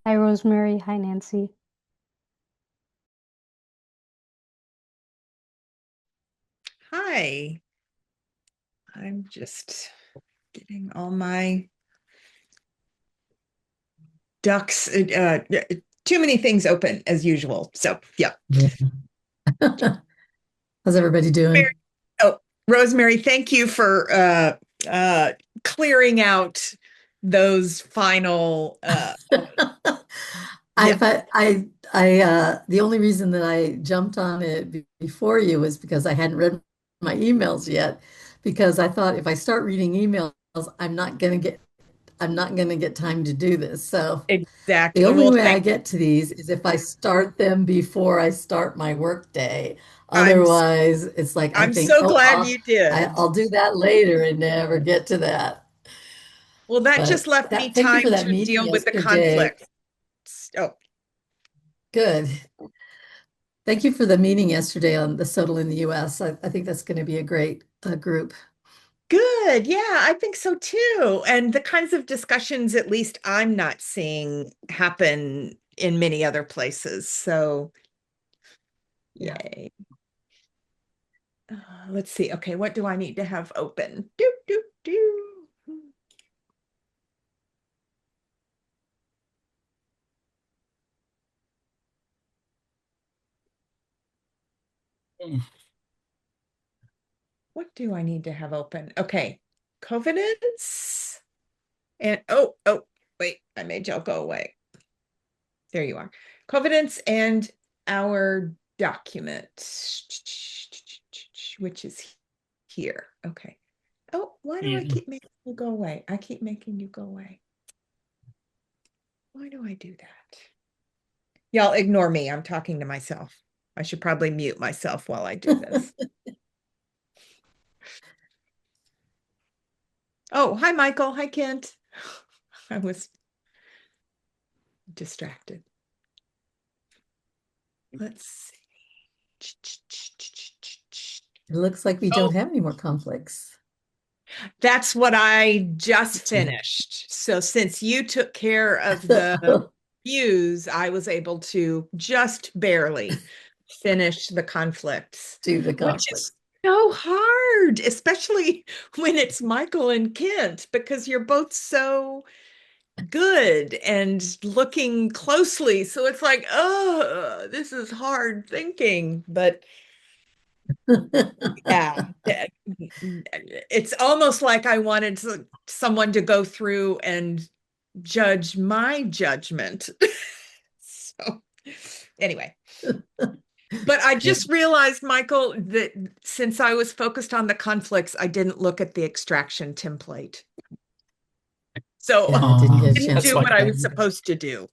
Hi, Rosemary. Hi, Nancy. Hi, I'm just getting all my ducks, too many things open as usual. So, yeah. Yeah. How's everybody Mary- doing? Oh, Rosemary, thank you for clearing out those final, yeah, The only reason that I jumped on it before you was because I hadn't read my emails yet, because I thought if I start reading emails, I'm not gonna get time to do this. So the exactly. only Well, way I thank, get to these is if I start them before I start my work day. I'm Otherwise, it's like I I'm think, so oh, glad you did. I'll do that later and never get to that. Well, that just But left me that, thank you for time that to meeting deal with the yesterday. conflict. Oh, Good. Thank you for the meeting yesterday on the SOTL in the US. I think that's going to be a great group. good. Yeah, I think so too. And the kinds of discussions, at least I'm not seeing happen in many other places. So, Yeah. yay. Let's see. Okay, what do I need to have open? Do, do, do. What do I need to have open? Okay, covenants. And wait, I made y'all go away. There you are. Covenants and our document, which is here. Okay. Oh, why do I Yeah. keep making you go away? I keep making you go away. Why do I do that? Y'all ignore me. I'm talking to myself. I should probably mute myself while I do this. Oh, hi, Michael. Hi, Kent. I was distracted. Let's see. It looks like we Oh, don't have any more conflicts. that's what I just finished. So since you took care of the views, I was able to just barely finish the conflicts, Do the which is conflicts. so hard, especially when it's Michael and Kent, because you're both so good and looking closely. So it's like, oh, this is hard thinking. But yeah, it's almost like I wanted someone to go through and judge my judgment. So anyway, but I Yeah. just realized, Michael, that since I was focused on the conflicts, I didn't look at the extraction template. So Yeah, I didn't get a didn't chance That's to do fine. what look I at was it. supposed to do.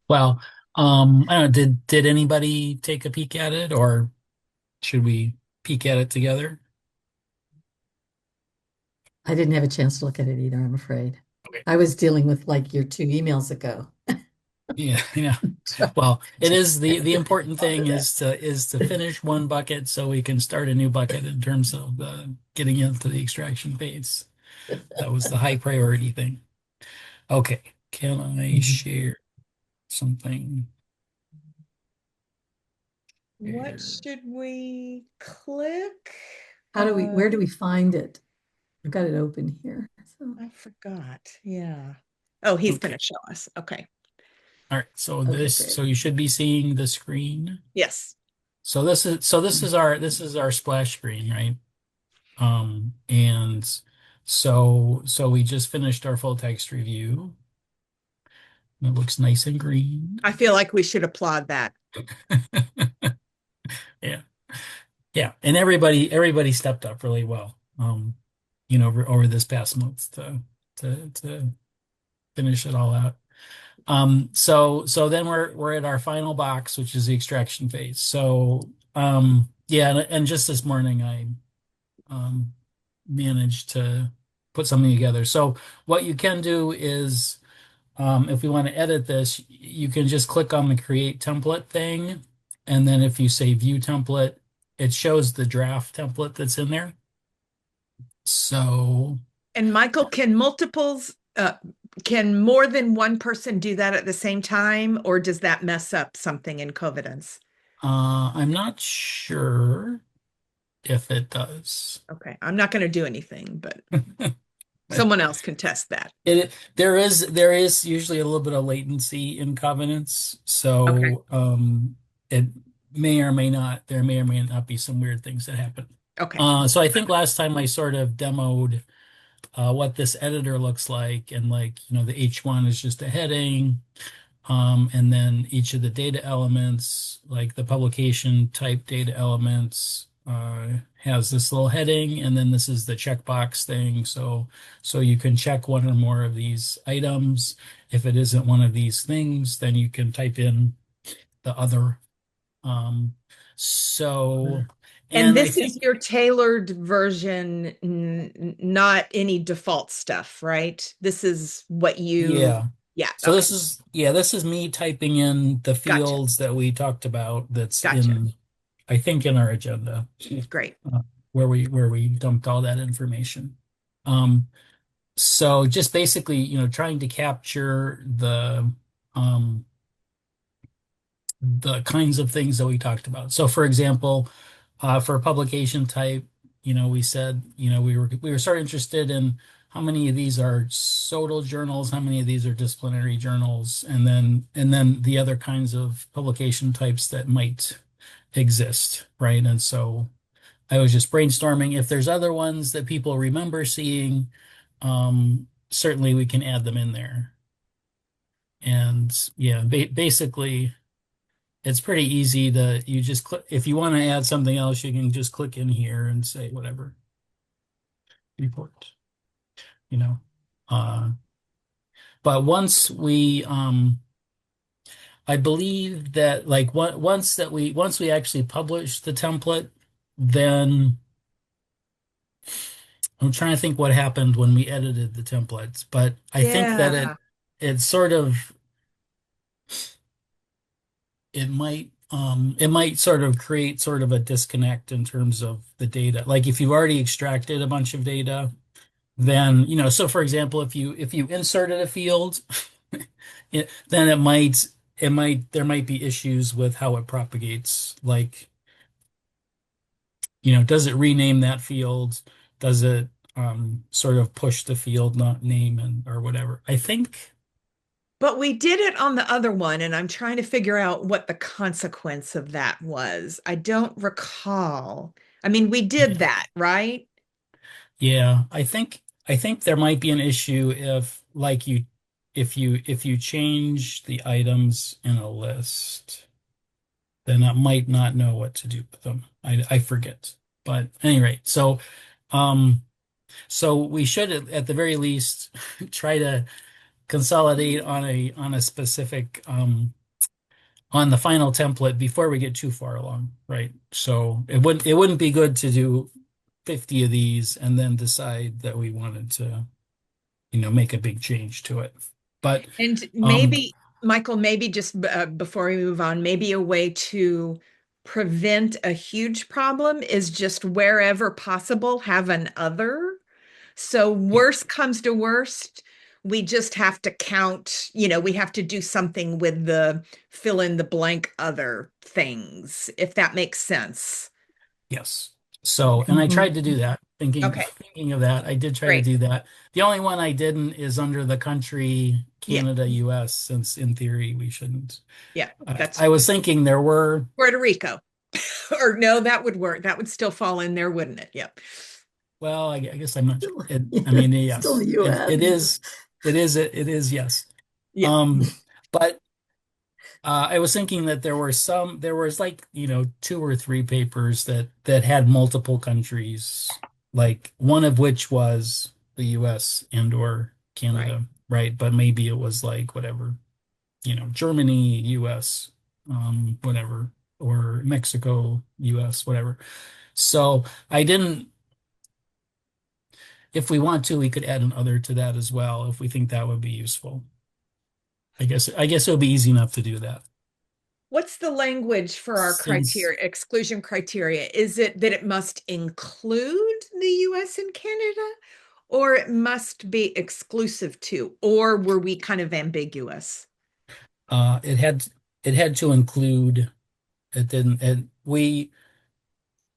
Well, I don't know, did anybody take a peek at it or should we peek at it together? I didn't have a chance to look at it either, I'm afraid. Okay. I was dealing with like your two emails ago. Yeah, yeah. Well, it is the important thing is to finish one bucket so we can start a new bucket in terms of getting into the extraction phase. That was the high priority thing. Okay. Can I Mhm. share something What here? should we click? Where do we find it? I've got it open here. So, I forgot. Yeah. Oh, he's going Okay. to show us. Okay. All right. So okay, this great. so you should be seeing the screen. Yes. So this is our splash screen, right? And so we just finished our full text review. It looks nice and green. I feel like we should applaud that. Yeah. Yeah. And everybody stepped up really well. Over this past month to finish it all out. So then we're at our final box, which is the extraction phase. So yeah, and just this morning I um managed to put something together. So what you can do is if we want to edit this, you can just click on the create template thing. And then if you say view template, it shows the draft template that's in there. So And Michael, can multiples can more than one person do that at the same time, or does that mess up something in Covidence? I'm not sure if it does. Okay, I'm not going to do anything, but But someone else can test that. there is usually a little bit of latency in covenants, Okay, so it may or may not be some weird things that happen. okay. So I think last time I sort of demoed what this editor looks like, and like, the H1 is just a heading, and then each of the data elements, like the publication type data elements, has this little heading, and then this is the checkbox thing. So you can check one or more of these items. If it isn't one of these things, then you can type in the other. So, And and I this is think, your tailored version, not any default stuff, right? This is what you, yeah. yeah, So okay, this is me typing in the gotcha, fields that we talked about. That's gotcha. I think, in our agenda, Great. uh, where we dumped all that information. Um, so just basically, trying to capture the kinds of things that we talked about. So, for example, for publication type, we said, we were sort of interested in how many of these are SOTL journals, how many of these are disciplinary journals, and then the other kinds of publication types that might exist, right? And so I was just brainstorming if there's other ones that people remember seeing, certainly we can add them in there. And yeah, basically it's pretty easy to you just click if you want to add something else, you can just click in here and say whatever report, you know. Uh, but I believe that like once we actually publish the template, then I'm trying to think what happened when we edited the templates, but I think that Yeah. it sort of it might sort of create sort of a disconnect in terms of the data. Like if you've already extracted a bunch of data, then, so for example, if you inserted a field, then there might be issues with how it propagates. Like, does it rename that field? Does it sort of push the field not name and or whatever? I think, But we did it on the other one, and I'm trying to figure out what the consequence of that was. I don't recall. I mean, we did yeah, that, right? yeah, I think there might be an issue if like if you change the items in a list, then it might not know what to do with them. I forget. But anyway, um so we should at the very least try to consolidate on a specific on the final template before we get too far along, right? So it wouldn't be good to do 50 of these and then decide that we wanted to, make a big change to it. But And um maybe, Michael, maybe just before we move on, maybe a way to prevent a huge problem is just wherever possible, have an other. So yeah, worst comes to worst, we just have to count, we have to do something with the fill in the blank other things, if that makes sense. yes. So, and I Mhm. tried to do that, thinking Okay, thinking of that. I did try to great. do that. The only one I didn't is under the country Yeah, Canada, US, since in theory we shouldn't. yeah, that's I was thinking there were, Puerto Rico. Or no, that would work. That would still fall in there, wouldn't it? Yep. well, I guess I'm not sure. Still, I mean, still yes, the it US. is, yes. Yeah. But I was thinking that there was like, two or three papers that had multiple countries, like one of which was the US and or Right. Canada, right? But maybe it was like whatever, Germany, US, whatever, or Mexico, US, whatever. So I didn't, if we want to, we could add an other to that as well if we think that would be useful. I guess it would be easy enough to do that. What's the language for our Since criteria, exclusion criteria? Is it that it must include the US and Canada? or it must be exclusive to, or were we kind of ambiguous? It had to include, it didn't,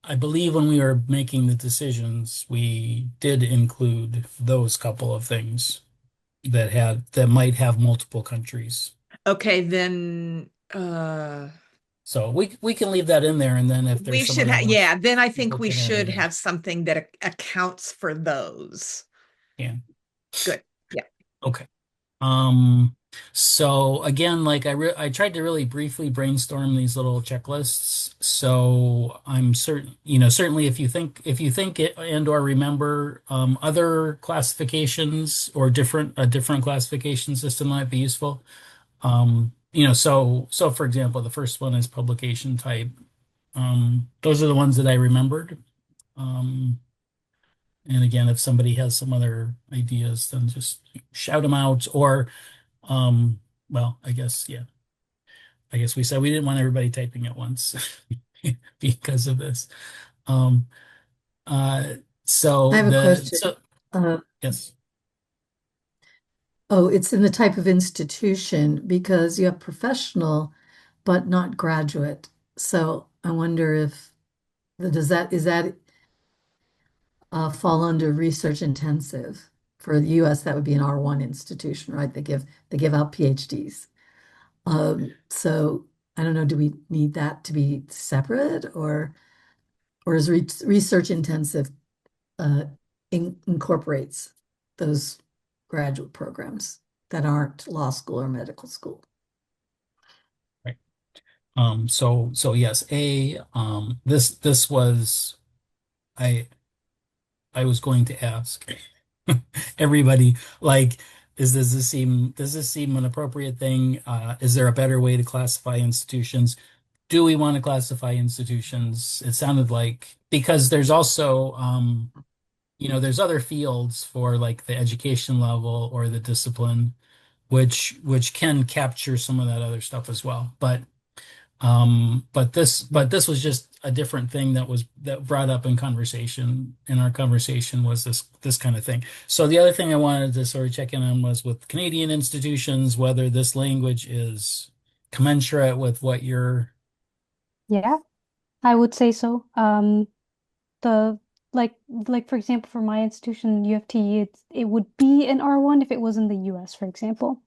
I believe when we were making the decisions, we did include those couple of things that might have multiple countries. Okay, then So we can leave that in there, and then if we there's should somebody have, wants yeah, then I think people we can add should it in. have something that accounts for those. Yeah. Good. Yeah. Okay. So again, like I tried to really briefly brainstorm these little checklists. So I'm certain, certainly if you think it and or remember other classifications or a different classification system might be useful. So for example, the first one is publication type. Those are the ones that I remembered. Um, and again, if somebody has some other ideas, then just shout them out. Or, well, I guess, yeah. I guess we said we didn't want everybody typing at once because of this. Um, uh, I have a question. Uh, yes. oh, it's in the type of institution because you have professional, but not graduate. So I wonder if is that fall under research intensive? For the US, that would be an R1 institution, right? They give out PhDs. So I don't know, do we need that to be separate or is research intensive incorporates those graduate programs that aren't law school or medical school? Right. So yes, this was, I was going to ask everybody, like, does this seem an appropriate thing? Is there a better way to classify institutions? Do we want to classify institutions? It sounded like, because there's also, there's other fields for like the education level or the discipline, which can capture some of that other stuff as well. But this was just a different thing that brought up in our conversation was this kind of thing. So the other thing I wanted to sort of check in on was with Canadian institutions, whether this language is commensurate with what you're. Yeah, I would say so. The like for example, for my institution, UFT, it would be an R1 if it was in the US, for example.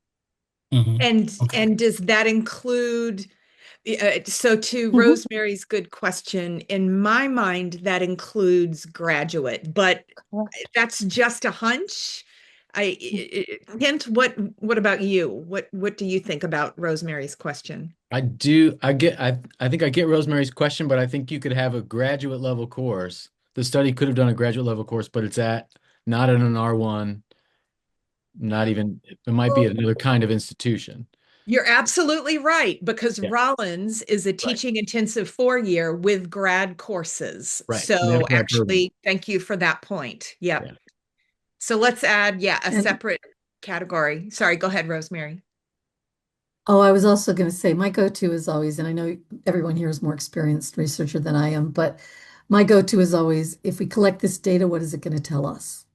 Mhm. And Okay. does that include so to Mhm. Rosemary's good question, in my mind, that includes graduate, but Correct. that's just a hunch. Hint, what about you? What do you think about Rosemary's question? I think I get Rosemary's question, but I think you could have a graduate level course. The study could have done a graduate level course, but it's not at an R1, not even, it might be Well, at another kind of institution. you're absolutely right, because Yeah, Rollins is a right, teaching intensive 4-year with grad courses. right. And So that's my program. actually, thank you for that point. Yep. Yeah. So let's add, yeah, a And separate category. Sorry, go ahead, Rosemary. oh, I was also going to say my go-to is always, and I know everyone here is more experienced researcher than I am, but my go-to is always, if we collect this data, what is it going to tell us?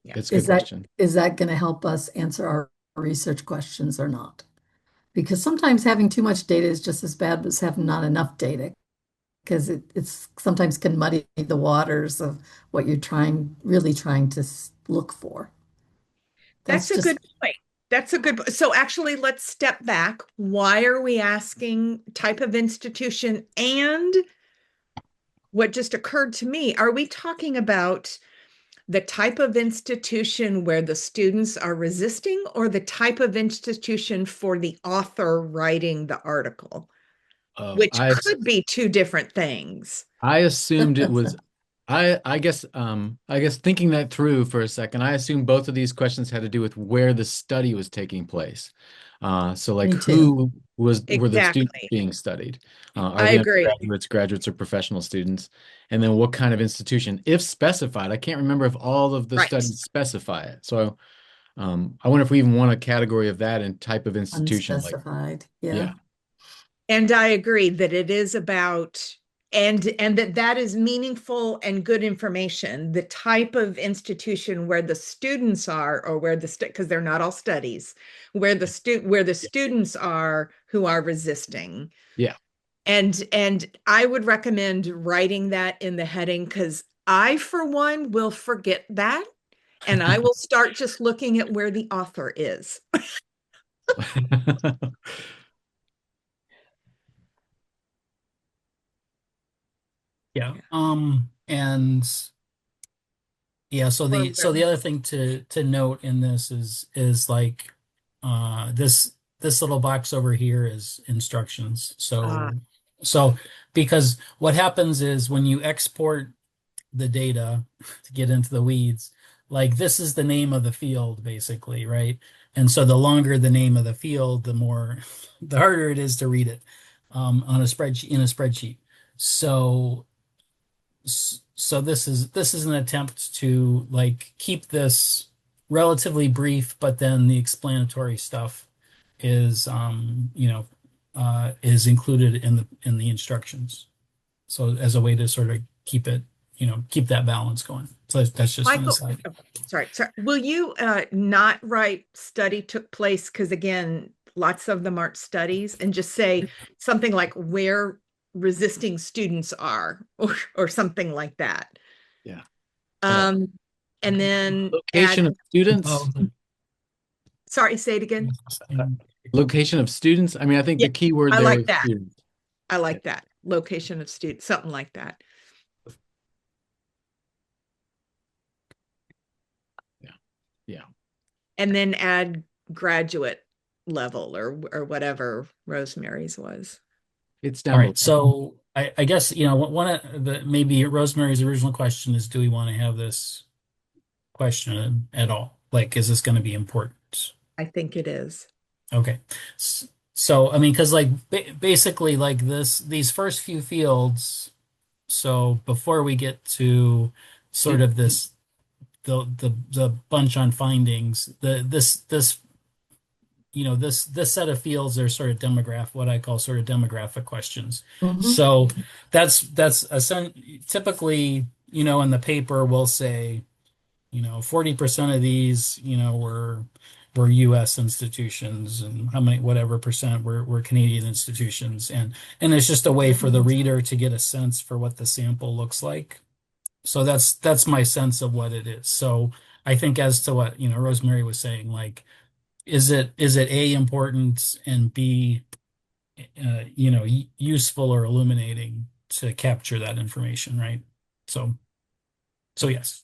Yeah. It's a good Is that question. is that going to help us answer our research questions or not? Because sometimes having too much data is just as bad as having not enough data, because it's sometimes can muddy the waters of what you're really trying to look for. That's That's a good just point. That's a good, so actually, let's step back. Why are we asking type of institution? And what just occurred to me, are we talking about the type of institution where the students are resisting, or the type of institution for the author writing the article, Oh, which could be two different things? I assumed it was I guess thinking that through for a second, I assumed both of these questions had to do with where the study was taking place. So like me too. who were the students Exactly. being studied? Are I they agree. graduates, or professional students? And then what kind of institution, if specified? I can't remember if all of the Right. studies specify it. So I wonder if we even want a category of that and type of institution. Like, Unspecified. yeah, Yeah. And I agree that it is about and that is meaningful and good information. The type of institution where the students are, or where because they're not all studies, where the students are who are resisting. Yeah. And I would recommend writing that in the heading, because I, for one, will forget that, and I will start just looking at where the author is. Yeah. And yeah, so the other thing to note in this is like this little box over here is instructions. So because what happens is when you export the data, to get into the weeds, like this is the name of the field basically, right? And so the longer the name of the field, the harder it is to read it on a spreadsheet. So this is an attempt to like keep this relatively brief, but then the explanatory stuff is is included in the instructions. So as a way to sort of keep that balance going. So that's just an Michael, aside. sorry. Will you not write study took place? Because again, lots of them aren't studies, and just say something like where resisting students are, or something like that. Yeah. And then location of students. Oh, Sorry, say it again. Location of students. I mean, I think the key word I there like is that. students. I like that. Location of students, something like that. Yeah. And then add graduate level, or whatever Rosemary's was. It's down. All right. So I guess, one of maybe Rosemary's original question is, do we want to have this question at all? Like, is this going to be important? I think it is. Okay. So, I mean, because like basically like these first few fields, so before we get to sort of the bunch on findings, this set of fields are sort of what I call sort of demographic questions. Mhm. So that's typically, in the paper we'll say, 40% of these, were US institutions, and how many, whatever percent were Canadian institutions. And it's just a way for the reader to get a sense for what the sample looks like. So that's my sense of what it is. So I think as to what, Rosemary was saying, like, is it A, important, and B, useful or illuminating to capture that information, right? So yes.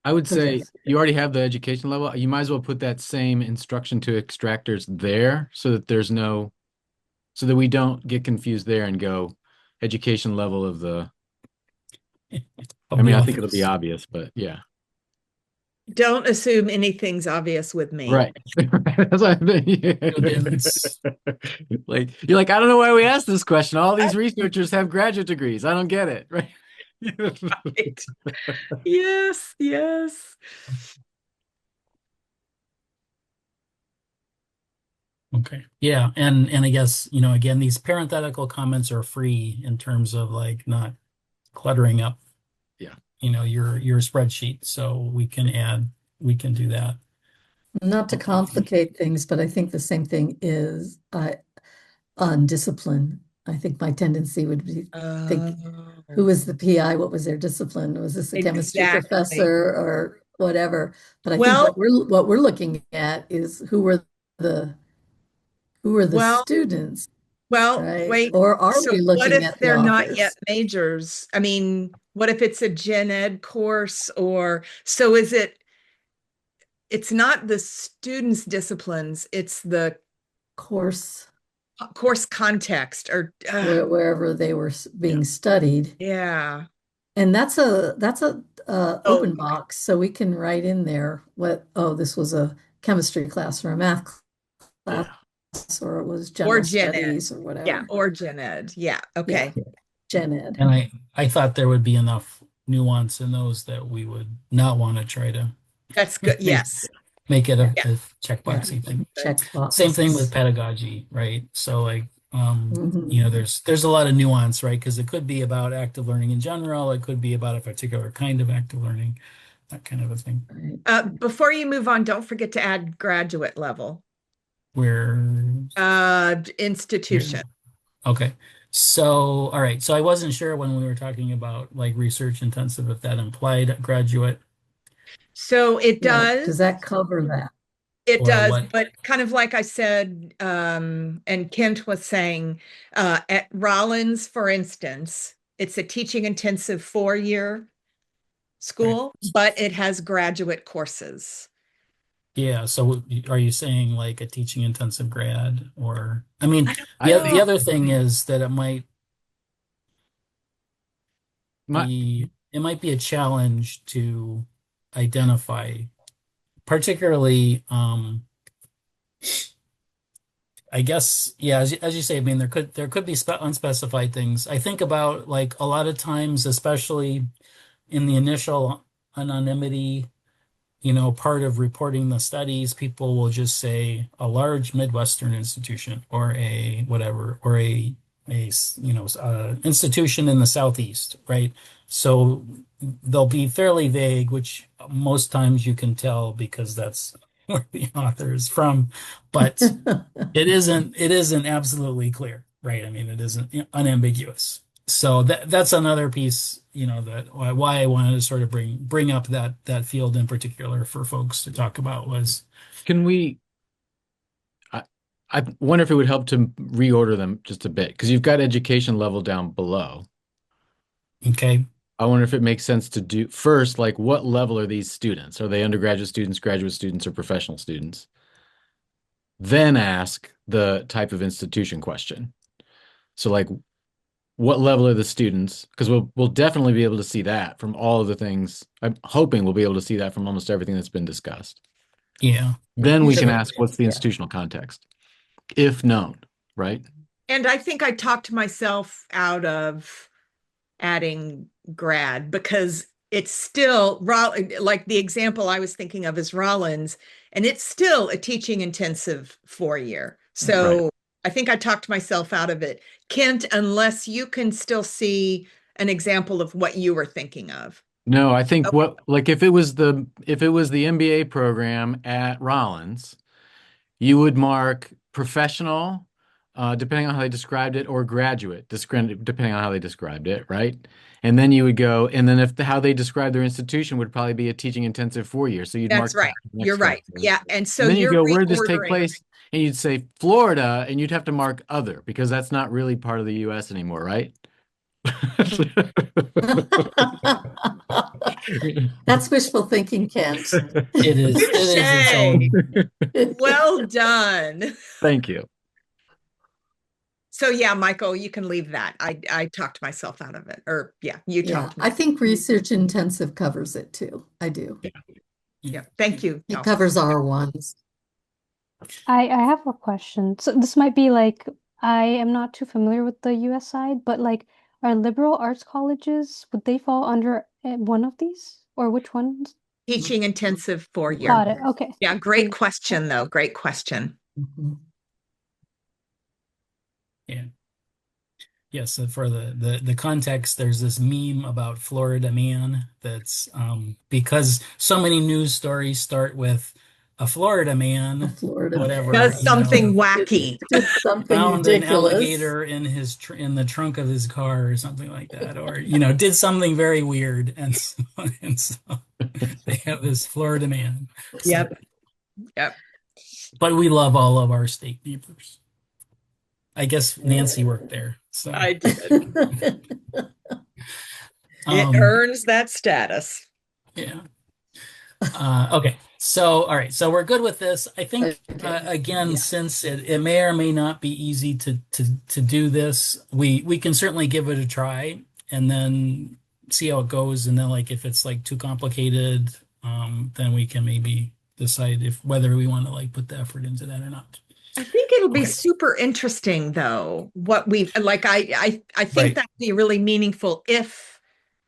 I would say Okay. you already have the education level. You might as well put that same instruction to extractors there, so that we don't get confused there and go education level of the. I mean, I think it'll be obvious, but yeah. Don't assume anything's obvious with me. Right. That's what I think. Like, you're like, I don't know why we asked this question. All these researchers have graduate degrees. I don't get it. Right. Right. Yes. Okay. Yeah. And I guess, again, these parenthetical comments are free in terms of like not cluttering up, Yeah. Your spreadsheet. So we can do that. Not to complicate things, but I think the same thing is on discipline. I think my tendency would be think, who was the PI? What was their discipline? Was this a chemistry Exactly. professor or whatever? But I Well- think what we're looking at is who were the Well- students, Well, right? wait. Or are So we what looking if at the they're not authors? yet majors? I mean, what if it's a gen ed course, or so is it? It's not the students' disciplines, it's the Course course context, or wherever they were being studied. yeah. And that's a open Oh. box, so we can write in there this was a chemistry class or a math class, or it was general gen ed. studies or whatever. Yeah, or gen ed. Yeah, okay. Gen ed. And I thought there would be enough nuance in those that we would not want to try to That's good. Yes. make it a Yeah. checkboxy thing. Check box. Same thing with pedagogy, right? So like, Mhm. There's a lot of nuance, right? Because it could be about active learning in general, it could be about a particular kind of active learning, that kind of a thing. Right. Before you move on, don't forget to add graduate level. Where Institution. Okay. So, all right. So I wasn't sure when we were talking about like research intensive if that implied graduate So it Yeah. does. Does that cover that? It or does, what. but kind of like I said, and Kent was saying, at Rollins, for instance, it's a teaching intensive 4-year school, but it has graduate courses. Yeah. So are you saying like a teaching intensive grad or I mean, I don't the know. other thing is that My it might be a challenge to identify, particularly I guess, yeah, as you say, I mean, there could be unspecified things. I think about like a lot of times, especially in the initial anonymity, part of reporting the studies, people will just say a large Midwestern institution or a whatever, or a institution in the Southeast, right? So they'll be fairly vague, which most times you can tell because that's where the author is from, but it isn't absolutely clear, right? I mean, it isn't unambiguous. So that's another piece, that why I wanted to sort of bring up that field in particular for folks to talk about was can we I, I wonder if it would help to reorder them just a bit because you've got education level down below. okay. I wonder if it makes sense to do first, like what level are these students? Are they undergraduate students, graduate students, or professional students? Then ask the type of institution question. So like what level are the students? Because we'll definitely be able to see that from all of the things. I'm hoping we'll be able to see that from almost everything that's been discussed. Yeah. Then we can Usually, ask what's the yeah. institutional context, if known, right? And I think I talked myself out of adding grad because it's still like the example I was thinking of is Rollins, and it's still a teaching intensive 4-year. So Right. I think I talked myself out of it. Kent, unless you can still see an example of what you were thinking of. No, I think Oh, what like if it was the MBA program at Rollins, you would mark professional, depending on how they described it, or graduate, depending on how they described it, right? And then you would go, and then if how they described their institution would probably be a teaching intensive 4-year, so you'd that's mark that right. in the You're next right. category. Yeah. And so And then you you're go, where did this take reordering. place? And you'd say Florida, and you'd have to mark other because that's not really part of the U.S. anymore, right? That's wishful thinking, Kent. It is its Touche. own. Well done. Thank you. So yeah, Michael, you can leave that. I talked myself out of it. Or yeah, you Yeah, talked me. I think research intensive covers it too. I do. Yeah. Thank you. It No. covers R1s. I have a question. So this might be like I am not too familiar with the US side, but like are liberal arts colleges, would they fall under one of these? Or which ones? Teaching intensive 4-year. Got it. Okay. Yeah, great Thank- question though. Great question. Mhm. Yeah. Yes, so for the context, there's this meme about Florida man that's because so many news stories start with a Florida man, Florida whatever, Does something Did, wacky. did something found an ridiculous. alligator in in the trunk of his car or something like that, or did something very weird, and so they have this Florida man. Yep. Yep. But we love all of our state neighbors. I guess Nancy worked there, so I did. It earns that status. yeah. Okay. So, all right. So we're good with this. I think, Okay. again, Yeah. since it may or may not be easy to do this, we can certainly give it a try and then see how it goes. And then, like, if it's like too complicated, then we can maybe decide whether we want to like put the effort into that or not. I think it'll be Okay. super interesting though. What we've like, I think Right. that'd be really meaningful if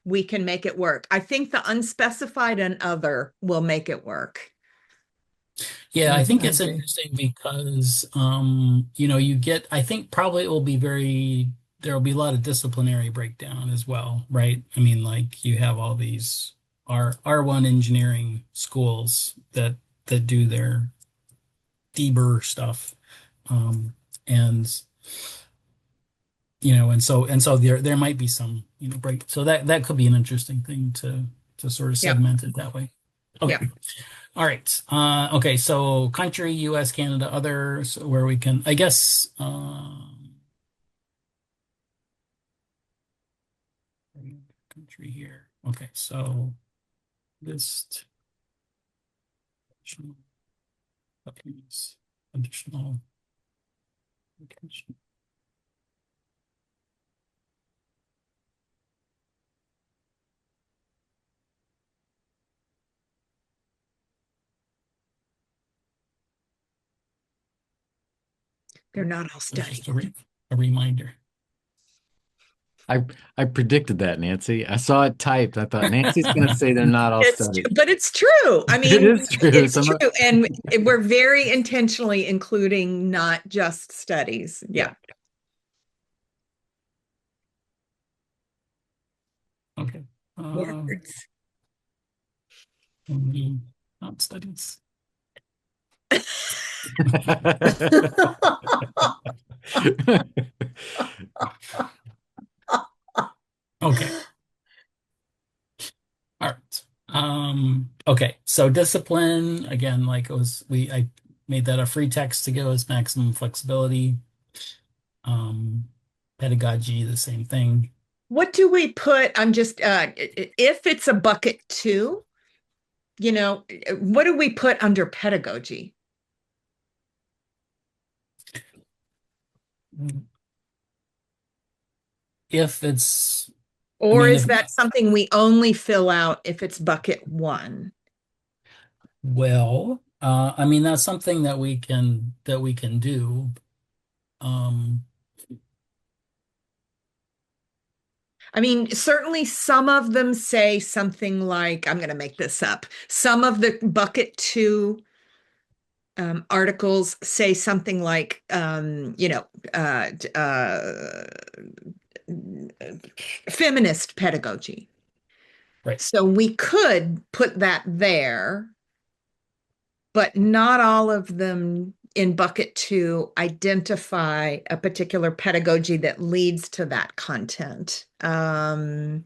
we can make it work. I think the unspecified and other will make it work. Yeah, I think I it's agree. interesting because you know, I think probably it will be there will be a lot of disciplinary breakdown as well, right? I mean, like you have all these R1 engineering schools that do their DBER stuff. And you know, and so there might be some, you know, break. So that could be an interesting thing to sort of Yeah. segment it that way. Yeah. Okay. All right. Okay. So country, US, Canada, other, so where we can, I guess, country here. Okay. So list additional documents, additional location. They're not all It's studies. just a reminder. I predicted that, Nancy. I saw it typed. I thought Nancy's going to say they're not all studied. But it's true. I It mean, is true. it's true. And we're very intentionally including not just studies. Yeah. Okay. Words. Not studies. Okay. All right. Okay. So discipline, again, like I made that a free text to go as maximum flexibility. Um, Pedagogy, the same thing. What do we put? I'm just, if it's a bucket two, you know, what do we put under pedagogy? If it's, Or mean, is that something we only fill out if it's bucket one? well, I mean, that's something that we can do. Um, I mean, certainly some of them say something like, I'm going to make this up. Some of the bucket two articles say something like, feminist pedagogy. right. So we could put that there, but not all of them in bucket two identify a particular pedagogy that leads to that content. Right.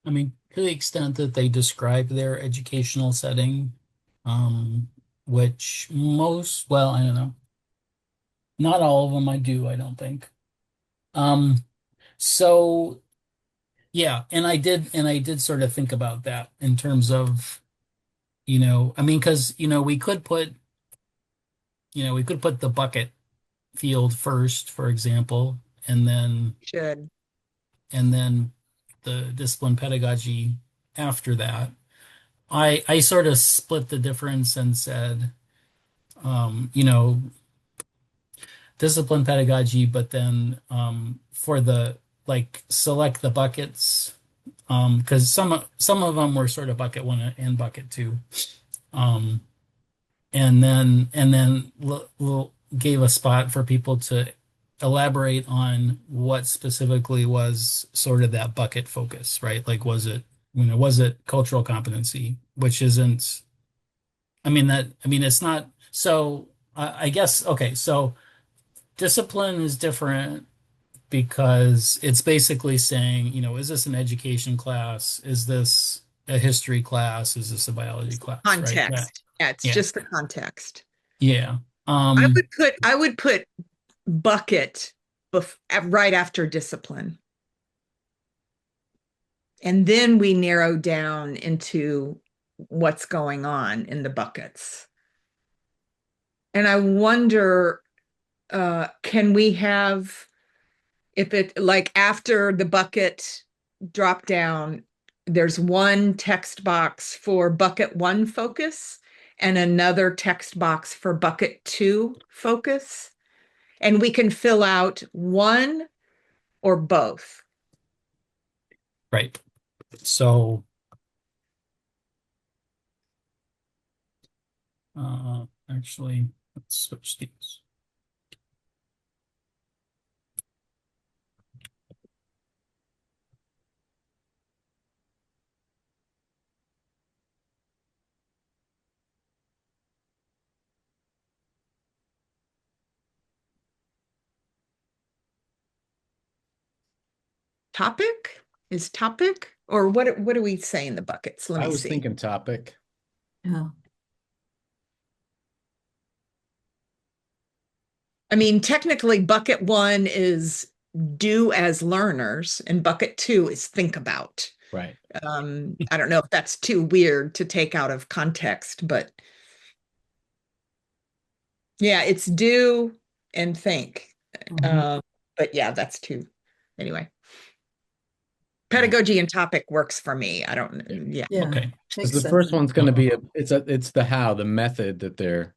I mean, to the extent that they describe their educational setting, which well, I don't know. Not all of them I do, I don't think. Um, so yeah, and I did sort of think about that in terms of, I mean, because, we could put the bucket field first, for example, and then Should. and then the discipline pedagogy after that. I sort of split the difference and said, um, you know, discipline pedagogy, but then for the like select the buckets, because some of them were sort of bucket one and bucket two, um, and then gave a spot for people to elaborate on what specifically was sort of that bucket focus, right? Like, was it cultural competency, which isn't, it's not. So I guess, okay, so discipline is different because it's basically saying, is this an education class? Is this a history class? Is this a biology class, right? Context. Yeah, it's Yeah. just the context. Yeah. I would put bucket right after discipline. And then we narrow down into what's going on in the buckets. And I wonder, can we have, if it like after the bucket drop down, there's one text box for bucket one focus and another text box for bucket two focus. And we can fill out one or both. Right. So Actually, let's switch these. Topic is topic, or what do we say in the buckets? Let I me was see. thinking topic. Yeah. I mean, technically, bucket one is do as learners, and bucket two is think about. Right. I don't know if that's too weird to take out of context, but yeah, it's do and think. Mhm. But yeah, that's too. Anyway, pedagogy and topic works for me. I don't. Yeah. Yeah, Okay. Because makes the sense. first one's going to be it's the how, the method that they're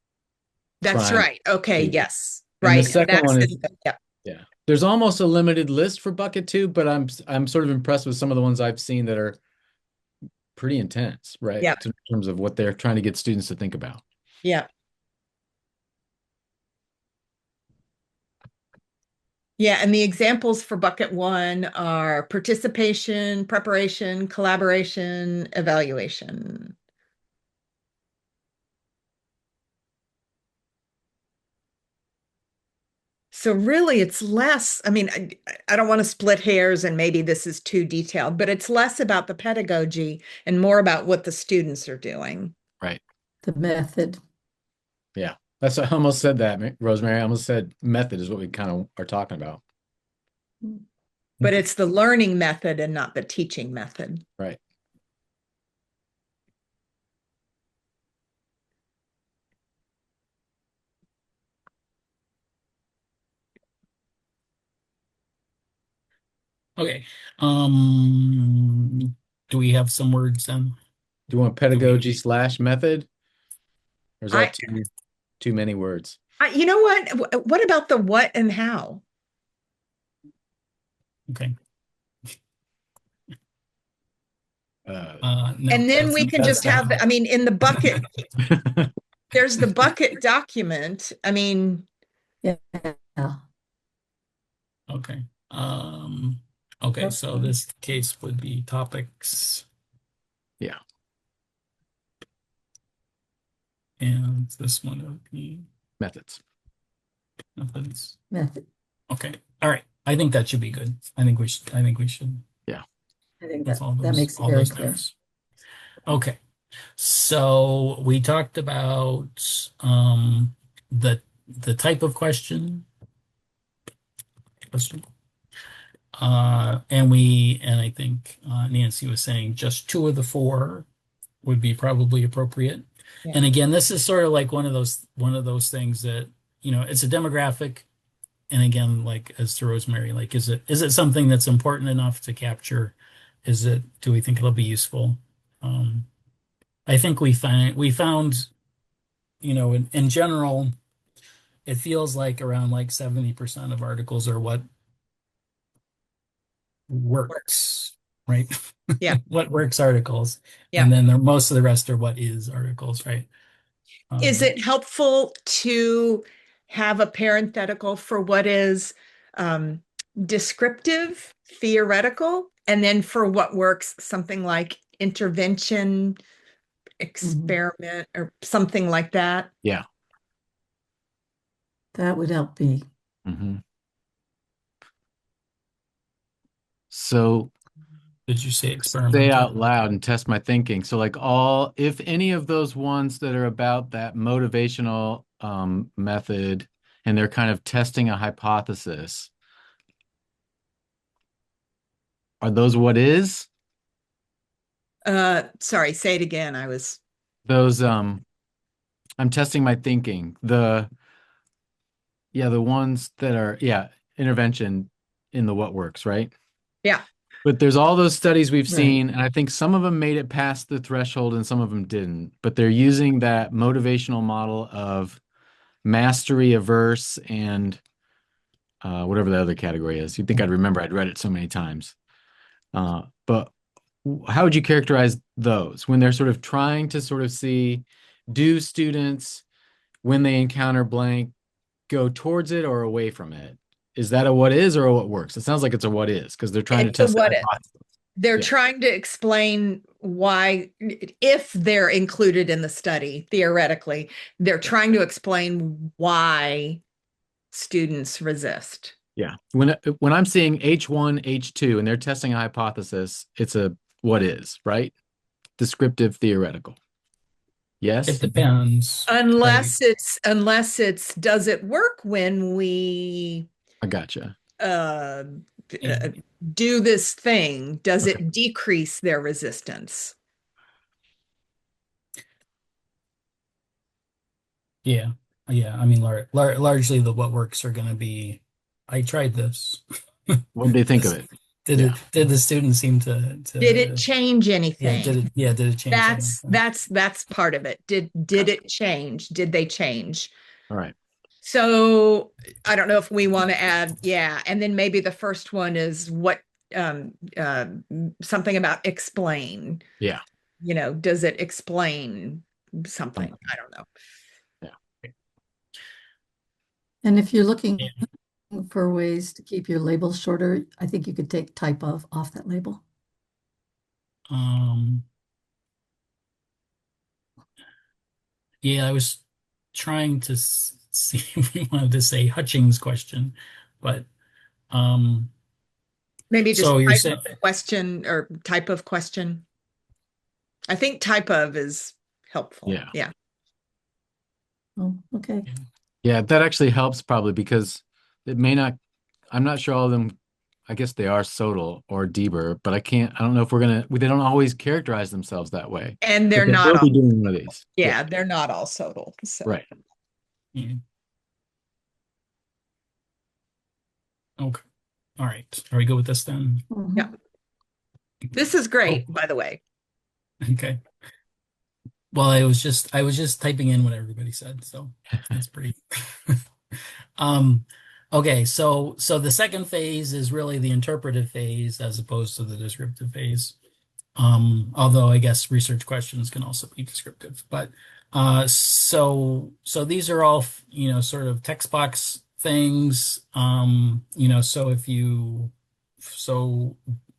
That's trying right. Okay. to. Yes. And the Right. second one is Yeah. yeah. There's almost a limited list for bucket two, but I'm sort of impressed with some of the ones I've seen that are pretty intense, right? Yeah. In terms of what they're trying to get students to think about. Yeah. Yeah, and the examples for bucket one are participation, preparation, collaboration, evaluation. So really it's less, I mean, I don't want to split hairs and maybe this is too detailed, but it's less about the pedagogy and more about what the students are doing. Right. The method. Yeah. I almost said that, Rosemary. I almost said method is what we kind of are talking about. But it's the learning method and not the teaching method. Right. Okay. Do we have some words then? Do you want pedagogy slash method? Or is that too many words? You know what? What about the what and how? Okay. No, And then we can just have, I mean, in the bucket, there's the bucket document. I mean, Yeah. Okay. Okay, so this case would be topics. Yeah. And this one would be methods. methods. Method. Okay. All right. I think that should be good. I think we should. Yeah. I think With all that makes it all very those clear. notes. Okay. So we talked about the type of question. And I think Nancy was saying just two of the four would be probably appropriate. Yeah. And again, this is sort of like one of those things that, it's a demographic. And again, like as to Rosemary, like is it something that's important enough to capture? Do we think it'll be useful? I think we found, in general, it feels like around like 70% of articles are what works, right? Yeah. What works articles. Yeah. And then most of the rest are what is articles, right? Is it helpful to have a parenthetical for what is descriptive, theoretical, and then for what works, something like intervention, experiment, or something like that? Yeah. That would help me. Mm-hmm. So did you say experiment? Say out loud and test my thinking. So like if any of those ones that are about that motivational method and they're kind of testing a hypothesis, are those what is? Sorry, say it again. Those I'm testing my thinking. The ones that are intervention in the what works, right? Yeah. But there's all those studies we've seen, and I think some of them made it past the threshold and some of them didn't. But they're using that motivational model of mastery averse and whatever the other category is. You'd think I'd remember. I'd read it so many times. But how would you characterize those when they're sort of trying to sort of see do students, when they encounter blank, go towards it or away from it? Is that a what is or a what works? It sounds like it's a what is because they're trying to It's a test the what if. hypothesis. They're Yeah. trying to explain why, if they're included in the study, theoretically, they're trying to explain why students resist. Yeah. When I'm seeing H1, H2, and they're testing a hypothesis, it's a what is, right? Descriptive theoretical. Yes. It depends. Unless it's does it work when we I gotcha. uh, Yeah. do this thing? Does Okay. it decrease their resistance? Yeah. Yeah. I mean, largely the what works are going to be, I tried this. What did they think of it? Did the student seem to Did it change anything? did it change anything? That's part of it. Did it change? Did they change? All right. So I don't know if we want to add, yeah, and then maybe the first one is what something about explain. Yeah. You know, does it explain something? I don't know. And if you're looking Yeah. for ways to keep your labels shorter, I think you could take type of off that label. Yeah, I was trying to see if we wanted to say Hutchings question, but Maybe just so you're type saying of question or type of question. I think type of is helpful. Yeah. Yeah. Oh, okay. Yeah, that actually helps probably because it may not, I'm not sure all of them, I guess they are Sodal or Deber, but I don't know if they don't always characterize themselves that way. And they're But they not will all, be doing one of these. yeah, they're not all Sodal. So. Right. yeah. Okay. All right. Are we good with this then? Mhm. Yeah. This is great, by the way. Okay. Well, I was just typing in what everybody said, so that's pretty. Okay, so the second phase is really the interpretive phase as opposed to the descriptive phase. Although I guess research questions can also be descriptive. But so these are all, sort of text box things. So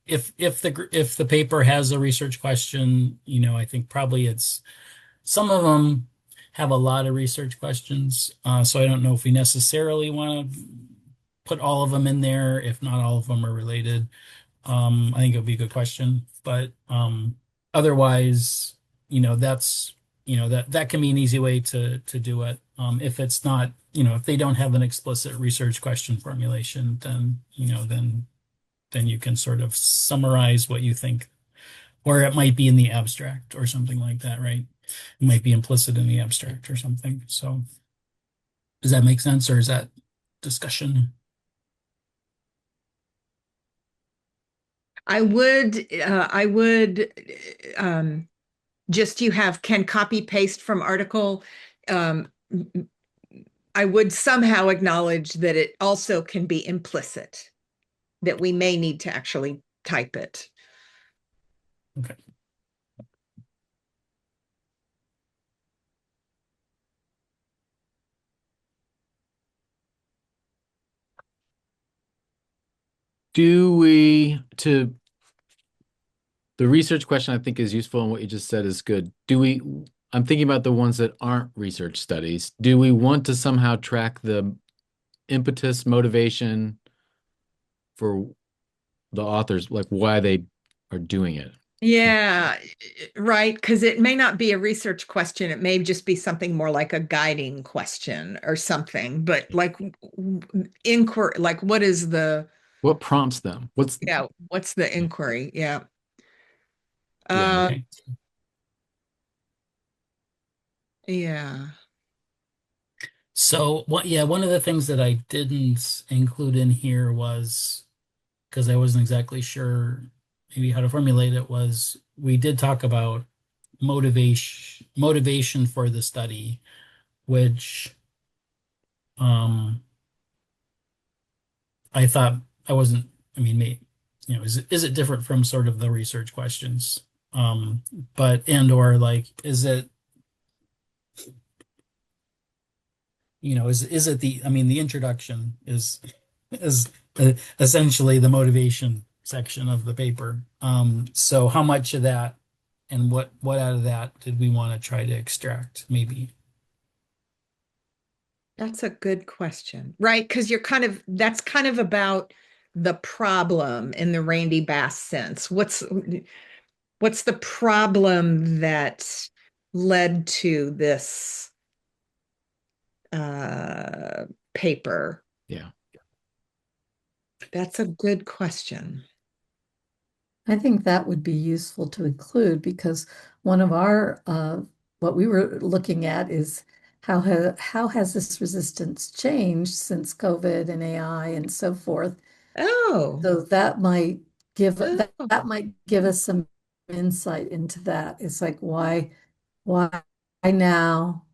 if the paper has a research question, I think probably some of them have a lot of research questions. So I don't know if we necessarily want to put all of them in there, if not all of them are related. I think it would be a good question, but otherwise, that's that can be an easy way to do it. If it's not, if they don't have an explicit research question formulation, then then you can sort of summarize what you think, or it might be in the abstract or something like that, right? It might be implicit in the abstract or something. So does that make sense, or is that discussion? I would just you have can copy paste from article. I would somehow acknowledge that it also can be implicit, that we may need to actually type it. Okay. The research question I think is useful and what you just said is good. I'm thinking about the ones that aren't research studies. Do we want to somehow track the impetus, motivation for the authors, like why they are doing it? Yeah, right. Because it may not be a research question. It may just be something more like a guiding question or something. But like inquiry, like what prompts them? What's the inquiry? Yeah. Yeah. Okay. Yeah. So one of the things that I didn't include in here was, because I wasn't exactly sure maybe how to formulate it, was we did talk about motivation for the study, which I thought I wasn't, I mean, is it different from sort of the research questions? But or like, is it is it I mean, the introduction is essentially the motivation section of the paper. So how much of that and what out of that did we want to try to extract, maybe? That's a good question, right? Because that's kind of about the problem in the Randy Bass sense. What's the problem that led to this paper? Yeah. That's a good question. I think that would be useful to include because one of our what we were looking at is how has this resistance changed since COVID and AI and so forth. Oh, So that might oh, that might give us some insight into that. It's like why now?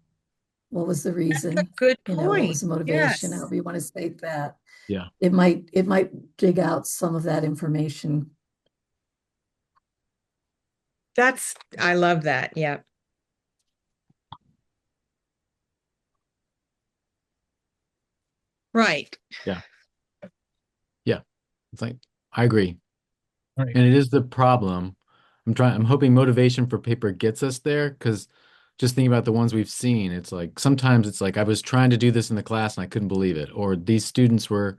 What was the that's a reason? good What was point. the motivation? Yes, However you want to state that. Yeah. It might dig out some of that information. I love that. Yeah. Right. Yeah. Yeah. It's like, I agree. Right. And it is the problem. I'm hoping motivation for paper gets us there because just thinking about the ones we've seen, it's like sometimes it's like I was trying to do this in the class and I couldn't believe it, or these students were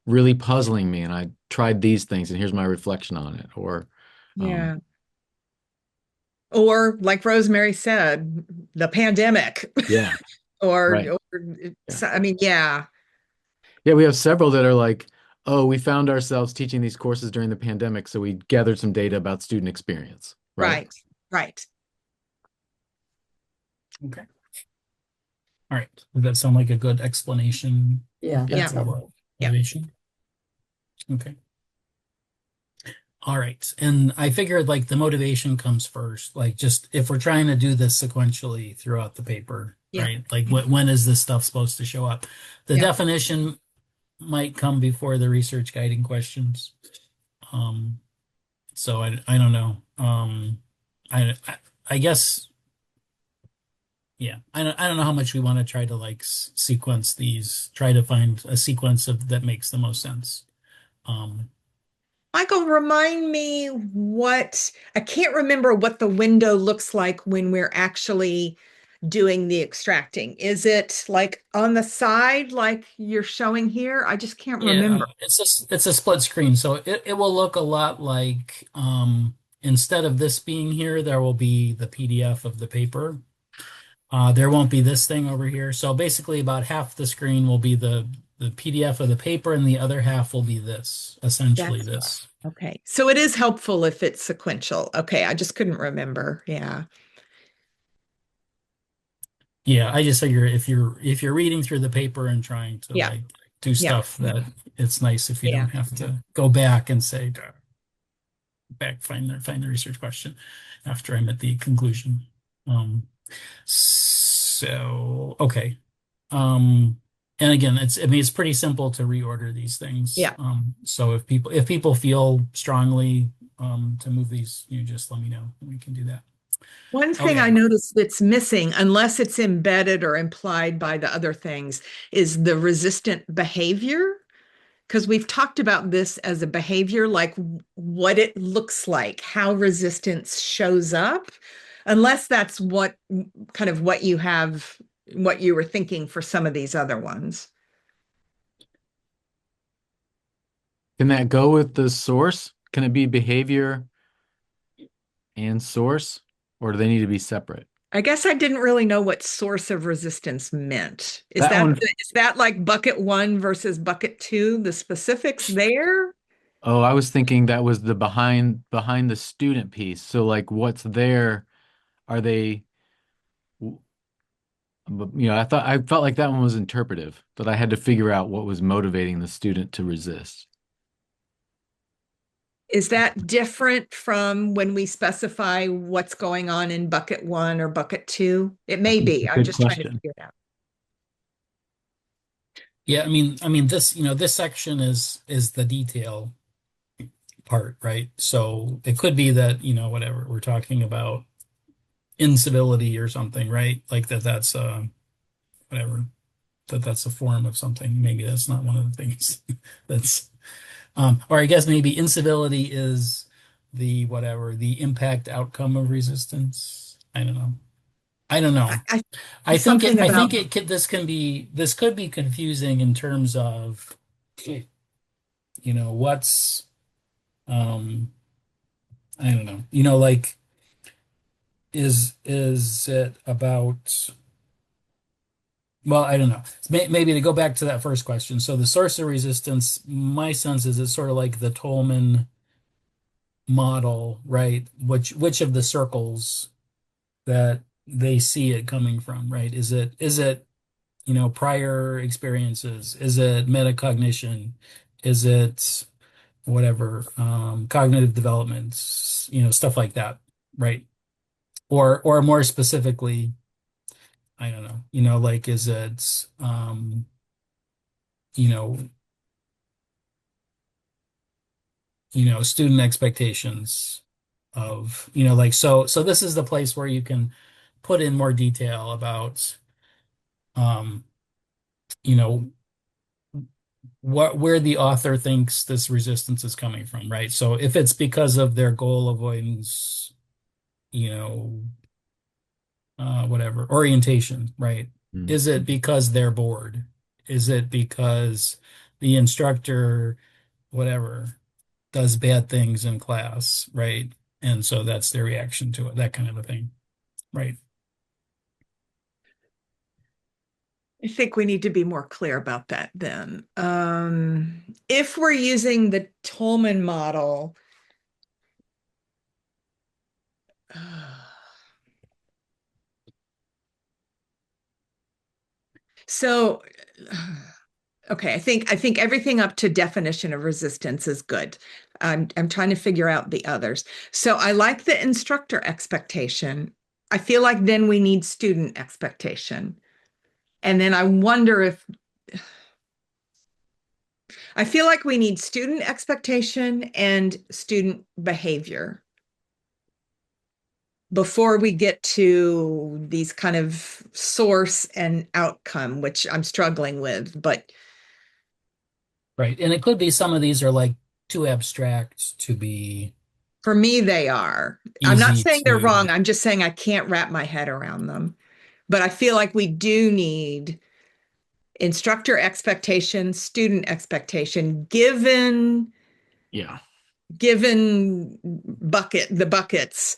really puzzling me and I tried these things and here's my reflection on it, or Yeah. Or like Rosemary said, the pandemic, yeah, or, right. Yeah. I mean, yeah, Yeah, we have several that are like, oh, we found ourselves teaching these courses during the pandemic, so we gathered some data about student experience, right? right, right. Okay. All right. Does that sound like a good explanation Yeah, Yeah. that's Yeah. for helpful. Yeah. motivation? Okay. All right. And I figured like the motivation comes first. Like just if we're trying to do this sequentially throughout the paper, Yeah. right? Like when is this stuff supposed to show up? The Yeah. definition might come before the research guiding questions. So I don't know. I guess yeah. I don't know how much we want to try to like sequence these, try to find a sequence of that makes the most sense. Um, Michael, remind me I can't remember what the window looks like when we're actually doing the extracting. Is it like on the side, like you're showing here? I just can't Yeah, remember. it's a split screen, so it will look a lot like instead of this being here, there will be the PDF of the paper. There won't be this thing over here. So basically, about half the screen will be the PDF of the paper, and the other half will be this, essentially That's this. okay. So it is helpful if it's sequential. Okay, I just couldn't remember. Yeah. Yeah, I just figure if you're reading through the paper and trying to Yeah. like do Yeah. stuff that it's nice if you Yeah. don't have to go back and say find the research question after I'm at the conclusion. So okay. And again, I mean it's pretty simple to reorder these things. Yeah. So if people feel strongly to move these, you just let me know. We can do that. One thing I Okay. noticed that's missing, unless it's embedded or implied by the other things, is the resistant behavior. Because we've talked about this as a behavior, like what it looks like, how resistance shows up, unless that's what you were thinking for some of these other ones. Can that go with the source? Can it be behavior and source, or do they need to be separate? I guess I didn't really know what source of resistance meant. That one, Is that like bucket one versus bucket two, the specifics there? oh, I was thinking that was the behind the student piece. So like what's there, are they I felt like that one was interpretive, that I had to figure out what was motivating the student to resist. Is that different from when we specify what's going on in bucket one or bucket two? It may be. I'm Good just trying to question. figure it out. Yeah, I mean this, this section is the detail part, right? So it could be that, whatever we're talking about incivility or something, right? Like that's whatever, that's a form of something. Maybe that's not one of the things that's, or I guess maybe incivility is the whatever, the impact outcome of resistance. I don't know. I don't know. I I think something it, I about think it could, this could be confusing in terms of, what's, um, I don't know, like, is it about, well, I don't know. Maybe to go back to that first question. So the source of resistance, my sense is it's sort of like the Tolman model, right? Which of the circles that they see it coming from, right? Is it prior experiences? Is it metacognition? Is it whatever, cognitive developments, stuff like that, right? Or more specifically, I don't know, like is it you know, student expectations of, like, so this is the place where you can put in more detail about um, you know, where the author thinks this resistance is coming from, right? So if it's because of their goal avoidance, you know, whatever, orientation, right? Mm. Is it because they're bored? Is it because the instructor, whatever, does bad things in class, right? And so that's their reaction to it, that kind of a thing, right? I think we need to be more clear about that then. If we're using the Tolman model, so okay, I think everything up to definition of resistance is good. I'm trying to figure out the others. So I like the instructor expectation. I feel like then we need student expectation. And then I wonder if I feel like we need student expectation and student behavior before we get to these kind of source and outcome, which I'm struggling with. But Right. And it could be some of these are like too abstract to be for me, they are. I'm not easy saying they're to, wrong. I'm just saying I can't wrap my head around them. But I feel like we do need instructor expectation, student expectation, Yeah. given the buckets,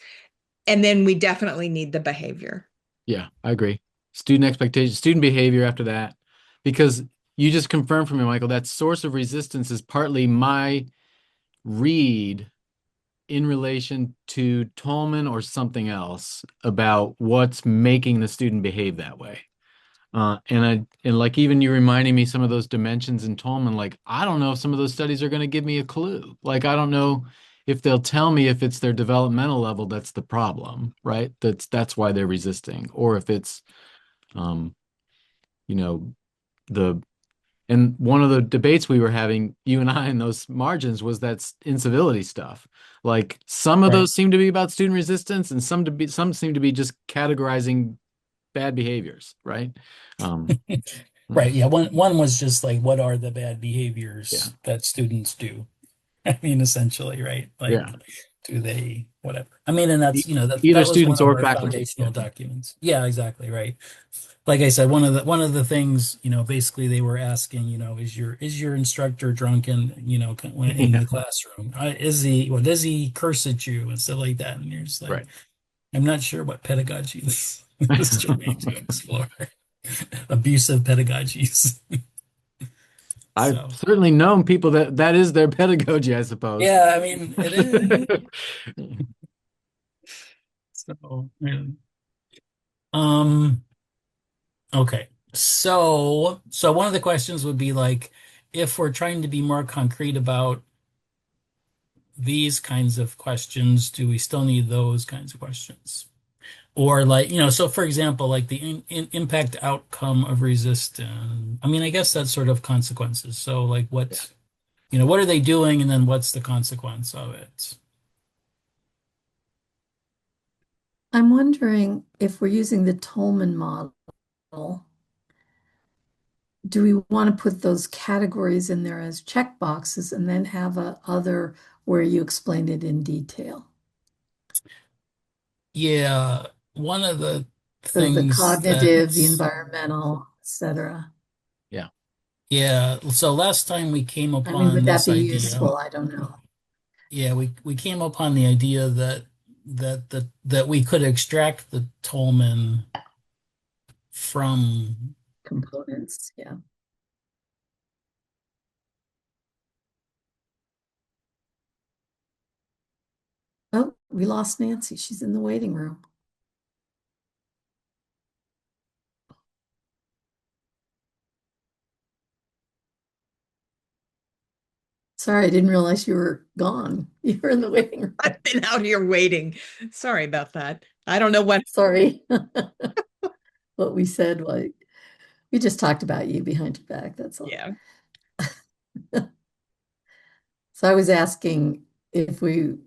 and then we definitely need the behavior. Yeah, I agree. Student expectation, student behavior after that, because you just confirmed for me, Michael, that source of resistance is partly my read in relation to Tolman or something else about what's making the student behave that way. And like even you reminding me some of those dimensions in Tolman, like I don't know if some of those studies are going to give me a clue. Like I don't know if they'll tell me if it's their developmental level that's the problem, right? That's why they're resisting, or if it's um, you know, the and one of the debates we were having, you and I, in those margins was that incivility stuff. Like some of right. those seem to be about student resistance, and some seem to be just categorizing bad behaviors, right? Um, Right. Yeah. One was just like, what are the bad yeah, behaviors that students do? I mean, essentially, right? Like, yeah. do they whatever? I mean, and that's, E- that Either that was one students of or our faculty. foundational Yeah. documents. Yeah, exactly, right. Like I said, one of the things, basically they were asking, is your instructor drunken, when in Yeah. the classroom? Does he curse at you and stuff like that? And you're just like, Right. I'm not sure what pedagogy is trying to explore. Abusive pedagogies. I've So certainly known people that is their pedagogy, I suppose. yeah, I mean it is. So yeah. Um, okay. So one of the questions would be like, if we're trying to be more concrete about these kinds of questions, do we still need those kinds of questions? Or like, so for example, like the impact outcome of resistance. I mean, I guess that's sort of consequences. So like Yeah. what are they doing and then what's the consequence of it? I'm wondering if we're using the Tolman model, do we want to put those categories in there as check boxes and then have a other where you explain it in detail? Yeah, one of the So the things cognitive, the that's environmental, etc. Yeah. yeah, so last time we came I mean, would upon that this be idea. useful? I don't know. Yeah, we came upon the idea that we could extract the Tolman from Components, yeah. Oh, we lost Nancy. She's in the waiting room. Sorry, I didn't realize you were gone. You were in the waiting room. I've been out here waiting. Sorry about that. I don't know what. Sorry. What we said, like, we just talked about you behind your back, that's all. Yeah. So I was asking if we're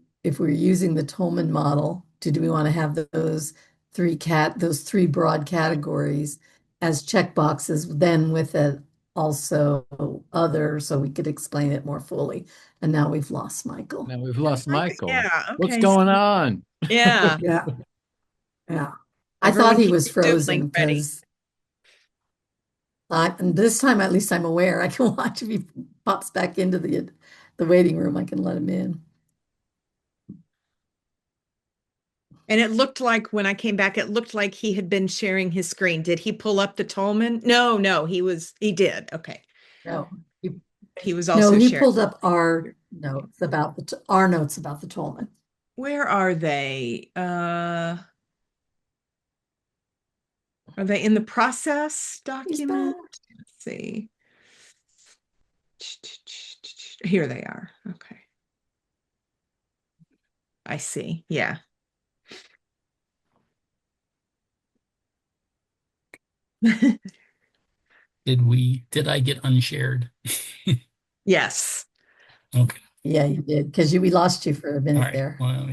using the Tolman model, do we want to have those those three broad categories as checkboxes, then with it also other, so we could explain it more fully. And now we've lost Michael. Now we've lost Michael. Yeah. What's Okay. going on? Yeah. Yeah. Yeah. I Everyone thought he keep was your Zoom frozen link ready. because and this time at least I'm aware. I can watch if he pops back into the waiting room. I can let him in. And it looked like when I came back, it looked like he had been sharing his screen. Did he pull up the Tolman? No, he did. Okay. No, he, He was no, also he sharing. pulled up our notes about our notes about the Tolman. Where are they? Are they in the process document? Let's see. Here they are. Okay. I see. Yeah. did I get unshared? Yes. Okay. Yeah, you did because we lost you for a All minute right. there. Well,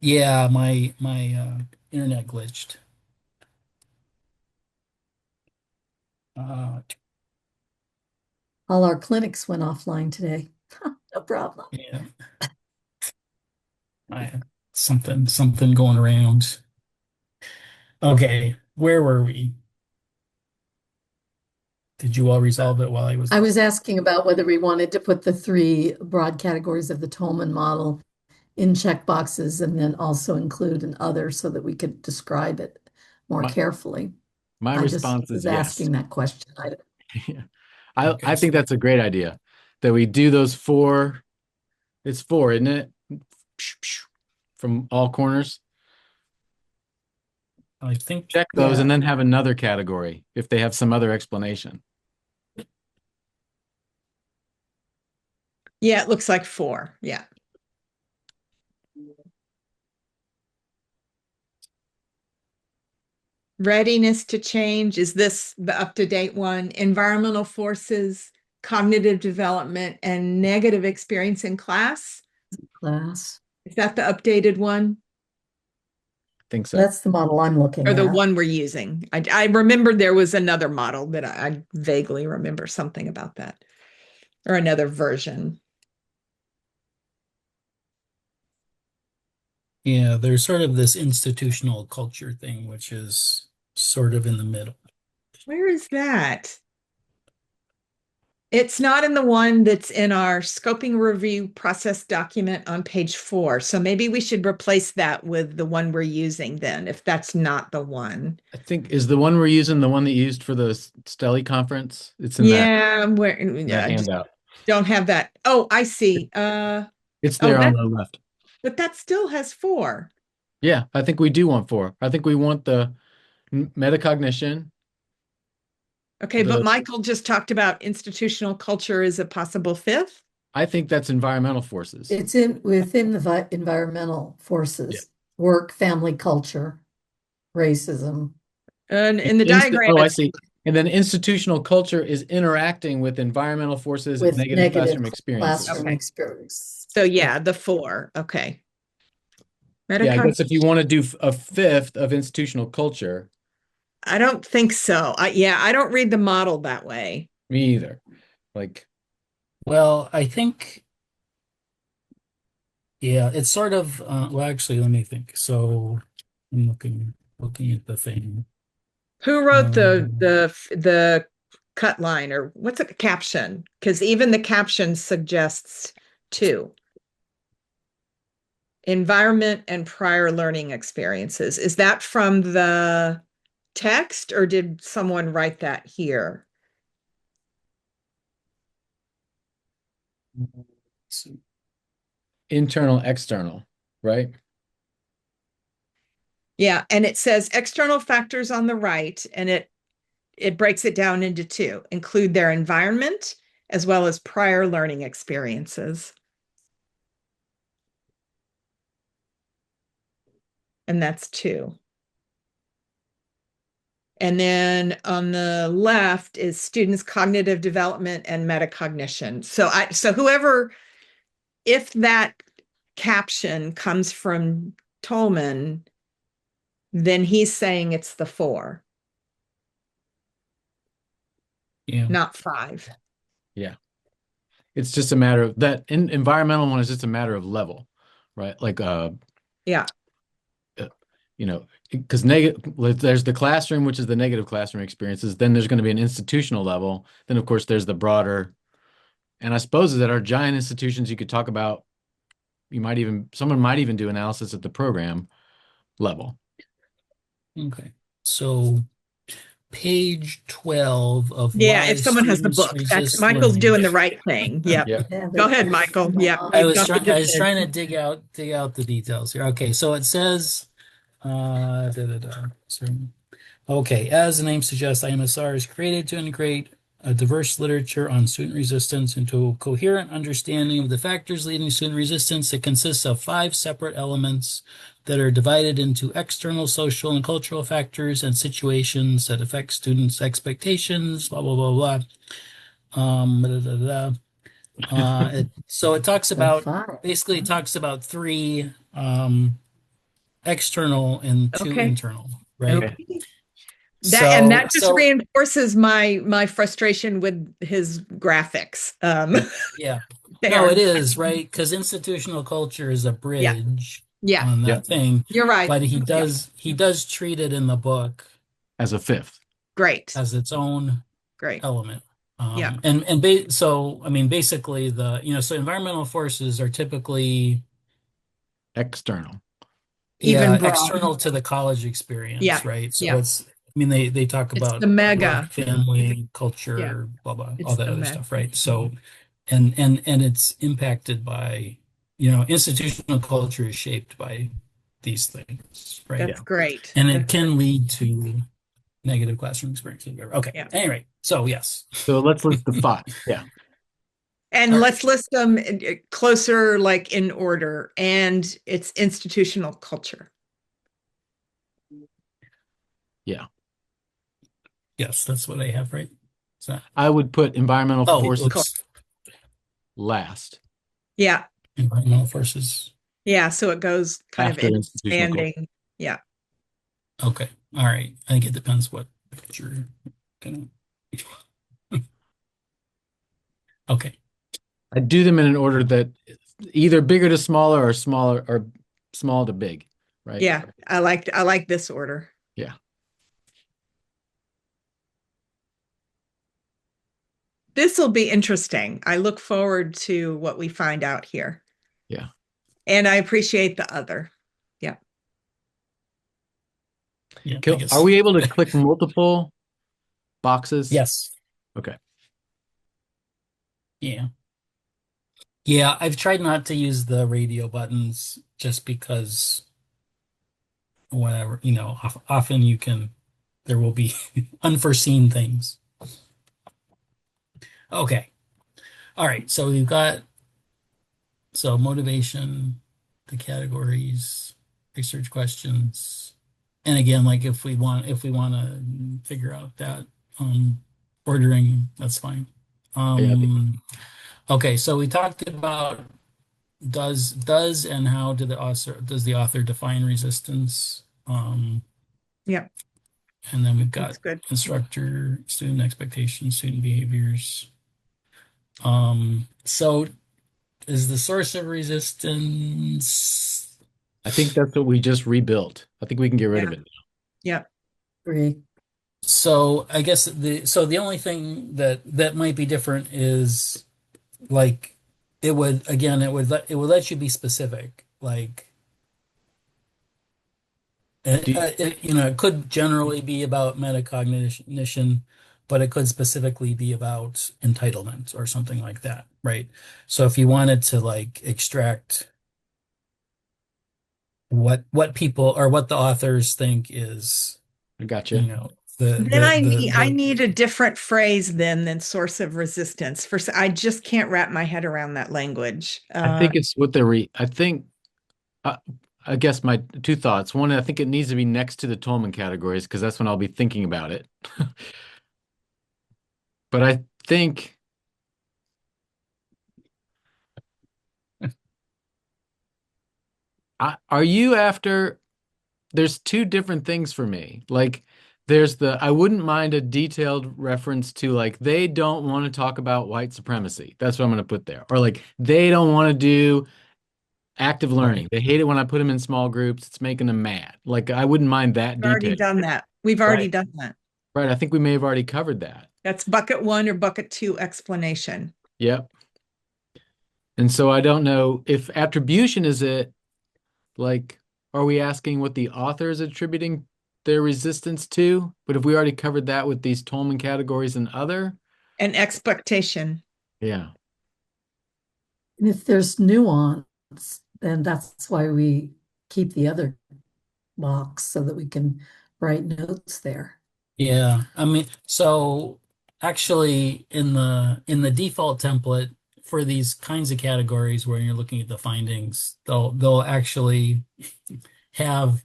yeah, my internet glitched. Uh, All our clinics went offline today. No problem. yeah. Something going around. Okay, where were we? Did you all resolve it while I was? I was asking about whether we wanted to put the three broad categories of the Tolman model in checkboxes and then also include an other so that we could describe it more My, carefully. my I just response was is yes. asking that question. I think that's a great idea that we do those four. It's four, isn't it? From all corners. I think Check those Yeah. and then have another category if they have some other explanation. Yeah, it looks like 4. Yeah. Readiness to change. Is this the up-to-date one? Environmental forces, cognitive development, and negative experience in class. Class. Is that the updated one? I think so. That's the model I'm looking Or the at. one we're using? I remember there was another model that I vaguely remember something about that. Or another version. yeah, there's sort of this institutional culture thing, which is sort of in the middle. Where is that? It's not in the one that's in our scoping review process document on page 4. So maybe we should replace that with the one we're using then, if that's not the one. I think is the one we're using the one that you used for the Stelly conference. It's in Yeah, that I just handout. don't have that. Oh, I see. It's there Oh, on the left. but that still has 4. Yeah, I think we do want 4. I think we want the metacognition. Okay, but Michael just talked about institutional culture as a possible 5th. I think that's environmental forces. It's within the environmental forces, Yeah. work, family, culture, racism. And in the diagram, I see. And then institutional culture is interacting with environmental forces and With negative classroom experiences. classroom Okay. experience. So yeah, the 4. Okay. Yeah, I guess if you want to do a 5th of institutional culture, I don't think so. I don't read the model that way. Me either. Like, Well, I think, yeah, it's sort of, well, actually, let me think. So I'm looking at the thing. Who wrote Um, the cut line, or what's it, caption? Because even the caption suggests two. Environment and prior learning experiences. Is that from the text, or did someone write that here? let's see. internal, external, right? Yeah, and it says external factors on the right, and it breaks it down into two: include their environment as well as prior learning experiences. And that's two. And then on the left is students' cognitive development and metacognition. So whoever, if that caption comes from Tolman, then he's saying it's the four, Yeah. not five. Yeah. It's just a matter of that environmental one is just a matter of level, right? Like, Yeah. you know, because there's the classroom, which is the negative classroom experiences. Then there's going to be an institutional level. Then, of course, there's the broader. And I suppose that our giant institutions, you could talk about, someone might even do analysis at the program level. Okay. So page 12 of Yeah, Why if someone has the Students book, that's Resist Michael's Learning. doing the right thing. Yep. Yeah. Go ahead, Michael. Yeah. I we've was got the I was definition. trying to dig out the details here. Okay, so it says sorry. Okay, as the name suggests, IMSR is created to integrate a diverse literature on student resistance into a coherent understanding of the factors leading to student resistance. It consists of 5 separate elements that are divided into external social and cultural factors and situations that affect students' expectations, blah, blah, blah, blah. Blah, blah, blah. So it talks about, basically it talks about 3 external and 2 Okay. internal, right? Okay. That just So reinforces my frustration with his graphics. yeah, there. no, it is, right? Because institutional culture is a bridge Yeah. on that thing, You're right. but he does treat it in the book As a fifth. Great. as its own Great. element. Yeah. So I mean, basically so environmental forces are typically External. Even broad. external to the college experience, Yeah. right? So Yeah. it's, I mean, they talk It's about the mega. work, family, culture, blah blah, It's all that the other mega. stuff, right? So, and it's impacted by, institutional culture is shaped by these things, right? That's great. And it can lead to negative classroom experiences. Okay. Yeah. Anyway, so yes. So let's list the 5. Yeah. And All right. let's list them closer, like in order. And it's institutional culture. Yeah. Yes, that's what I have, right? So, I would put environmental forces oops. last. Yeah. Environmental forces. Yeah. So it goes kind After of institutional culture. expanding. Yeah. Okay. All right. I think it depends what you're gonna. Okay. I do them in an order that either bigger to smaller or small to big, right? Yeah. I like this order. Yeah. This will be interesting. I look forward to what we find out here. Yeah. And I appreciate the other. Yeah. Yeah. I guess. Are we able to click multiple boxes? Yes. Okay. Yeah. Yeah, I've tried not to use the radio buttons just because whatever, often there will be unforeseen things. Okay. All right. So we've got, motivation, the categories, research questions. And again, like if we want to figure out that ordering, that's fine. Okay, so we talked about does and how does the author define resistance? Yeah. And then we've That's got good. instructor, student expectations, student behaviors. So is the source of resistance? I think that's what we just rebuilt. I think we can get rid of Yeah. it. Yeah. Agree. So I guess the only thing that might be different is like it would let you be specific. Like Do you, it could generally be about metacognition, but it could specifically be about entitlement or something like that, right? So if you wanted to like extract what people or what the authors think is, I gotcha. Then I need a different phrase than source of resistance. First, I just can't wrap my head around that language. I think it's what I think, uh, I guess my two thoughts. One, I think it needs to be next to the Tolman categories because that's when I'll be thinking about it. But I think are you after there's two different things for me. Like there's I wouldn't mind a detailed reference to like they don't want to talk about white supremacy. That's what I'm going to put there. Or like they don't want to do active learning. They hate it when I put them in small groups. It's making them mad. Like I wouldn't mind that We've already detail. done that. We've already Right. done that. Right. I think we may have already covered that. That's bucket 1 or bucket 2 explanation. Yep. And so I don't know if attribution is it like, are we asking what the author is attributing their resistance to? But if we already covered that with these Tolman categories and other, And expectation. yeah. And if there's nuance, then that's why we keep the other box so that we can write notes there. Yeah, I mean, so actually in the default template for these kinds of categories where you're looking at the findings, they'll actually have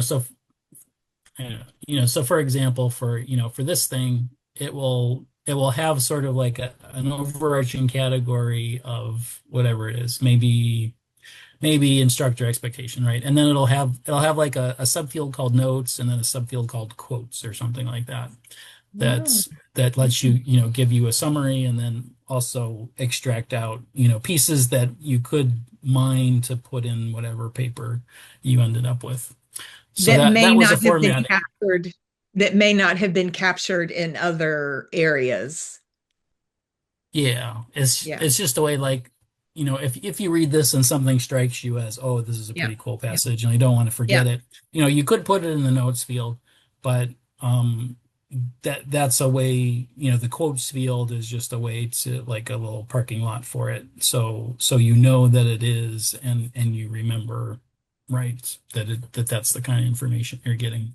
so so for example for this thing it will have sort of like an overarching category of whatever it is, maybe instructor expectation, right? And then it'll have like a subfield called notes and then a subfield called quotes or something like that. That lets you give you a summary and then also extract out, pieces that you could mine to put in whatever paper you ended up with. So That may that was a not have been format. captured, that may not have been captured in other areas. Yeah, Yeah. it's just a way like, if you read this and something strikes you as, oh, this is a Yeah. pretty cool passage and you don't want to forget it, you could put it in the notes field, but that's a way, the quotes field is just a way to like a little parking lot for it. So you know that it is and you remember, right, that's the kind of information you're getting.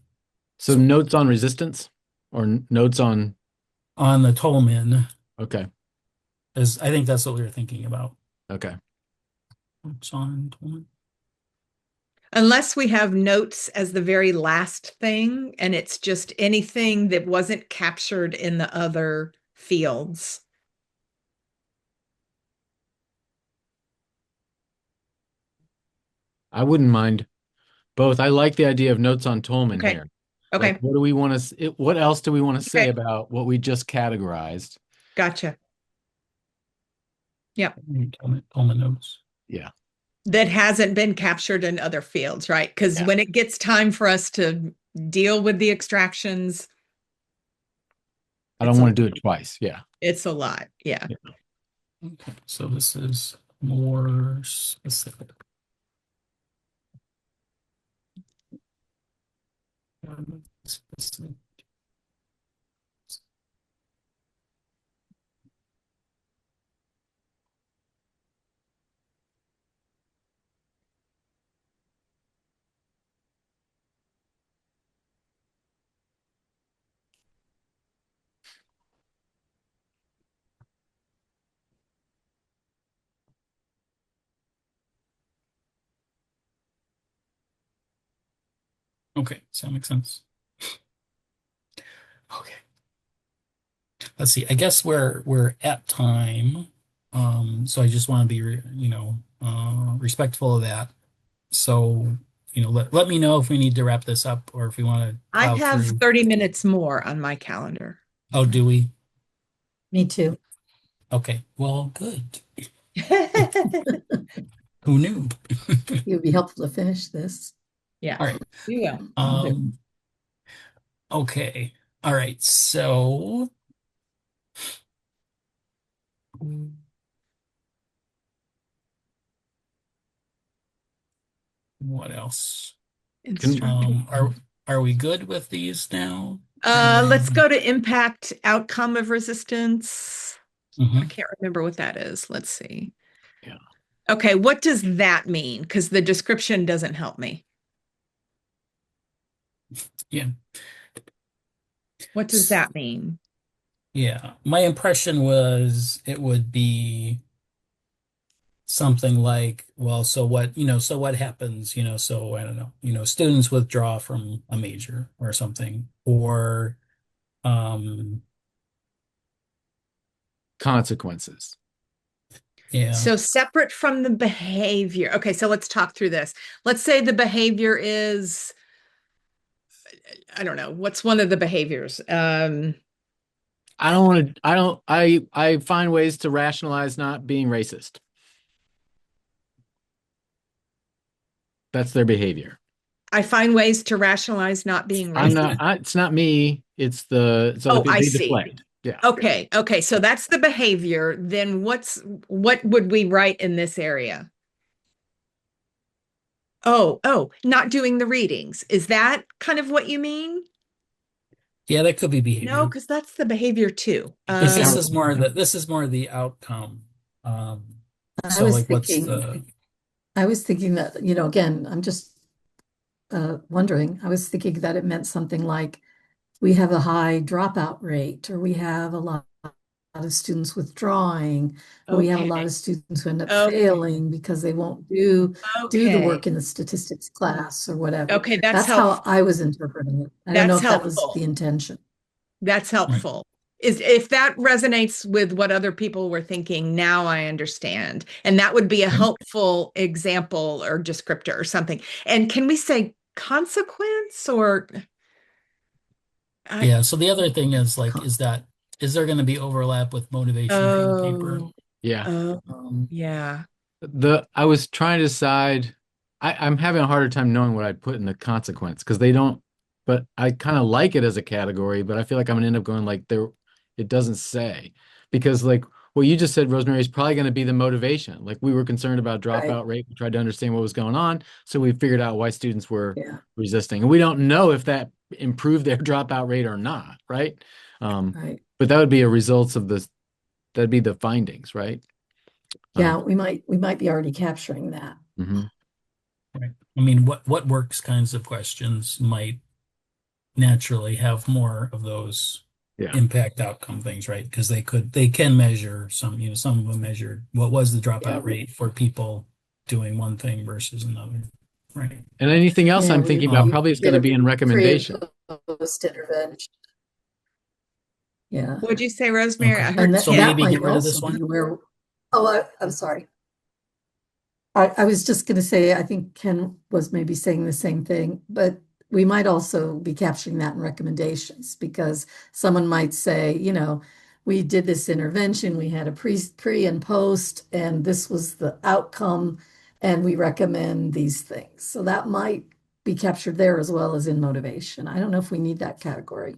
So notes on resistance or notes on, On the Tolman, okay. I think that's what we were thinking about. Okay. Notes on Tolman. Unless we have notes as the very last thing, and it's just anything that wasn't captured in the other fields. I wouldn't mind both. I like the idea of notes on Tolman Okay. here. Okay. Like, what do we want to, what else do we want to say Okay. about what we just categorized? Gotcha. Yep. Tolman notes. Yeah. That hasn't been captured in other fields, right? Because Yeah. when it gets time for us to deal with the extractions, I don't want to do it twice. Yeah. it's a lot. Yeah. Okay, so this is more specific. Specific. Okay, does that make sense? Okay. Let's see. I guess we're at time. So I just want to be respectful of that. So, let me know if we need to wrap this up or if we want to I plow have through. 30 minutes more on my calendar. Oh, do we? Me too. Okay. Well, good. Who knew? It would be helpful to finish this. Yeah. All right. Yeah. Okay. All right. So what else? Are we good with these now? Let's go to impact outcome of resistance. I Mhm. can't remember what that is. Let's see. Yeah. Okay, what does that mean? Because the description doesn't help me. Yeah. What does that mean? Yeah. My impression was it would be something like, well, so what happens, so I don't know, students withdraw from a major or something, or um Consequences. yeah. So separate from the behavior. Okay, so let's talk through this. Let's say the behavior is, I don't know, what's one of the behaviors? I find ways to rationalize not being racist. That's their behavior. I find ways to rationalize not being racist. It's not me. It's the, Oh, I they see. deflect. Yeah. Okay. So that's the behavior. Then what would we write in this area? Oh, not doing the readings. Is that kind of what you mean? Yeah, that could be behavior. No, because that's the behavior too. Because this is more the outcome. I was what's thinking, the I was thinking that, again, I'm just wondering, I was thinking that it meant something like we have a high dropout rate, or we have a lot of students withdrawing, or we have a lot of students who end up Okay. failing because they won't do the work in the statistics class or whatever. Okay, that's how I was interpreting it. I don't know if that was helpful. the intention. That's helpful. If that resonates with what other people were thinking, now I understand. And that would be a helpful example or descriptor or something. And can we say consequence or? Yeah, so the other thing is is there going to be overlap with motivation for the paper? Yeah. Yeah. I was trying to decide, I'm having a harder time knowing what I'd put in the consequence because they don't, but I kind of like it as a category, but I feel like I'm gonna end up going like it doesn't say, because like what you just said, Rosemary, is probably going to be the motivation. Like we were concerned about dropout rate. We tried to understand what was going on. So we figured out why students were resisting. And we don't know if that improved their dropout rate or not, right? But that would be a results of this. That'd be the findings, right? Yeah, we might be already capturing that. Right. I mean, what works kinds of questions might naturally have more of those impact outcome things, right? Because they can measure some of them measured what was the dropout rate for people doing one thing versus another, right? And anything else I'm thinking about probably is going to be in recommendation. Post-intervention. Yeah. What'd you say, Rosemary? Okay. I heard So maybe get rid of this one. I'm sorry. I was just going to say, I think Ken was maybe saying the same thing, but we might also be capturing that in recommendations, because someone might say, we did this intervention, we had a pre and post, and this was the outcome, and we recommend these things. So that might be captured there as well as in motivation. I don't know if we need that category.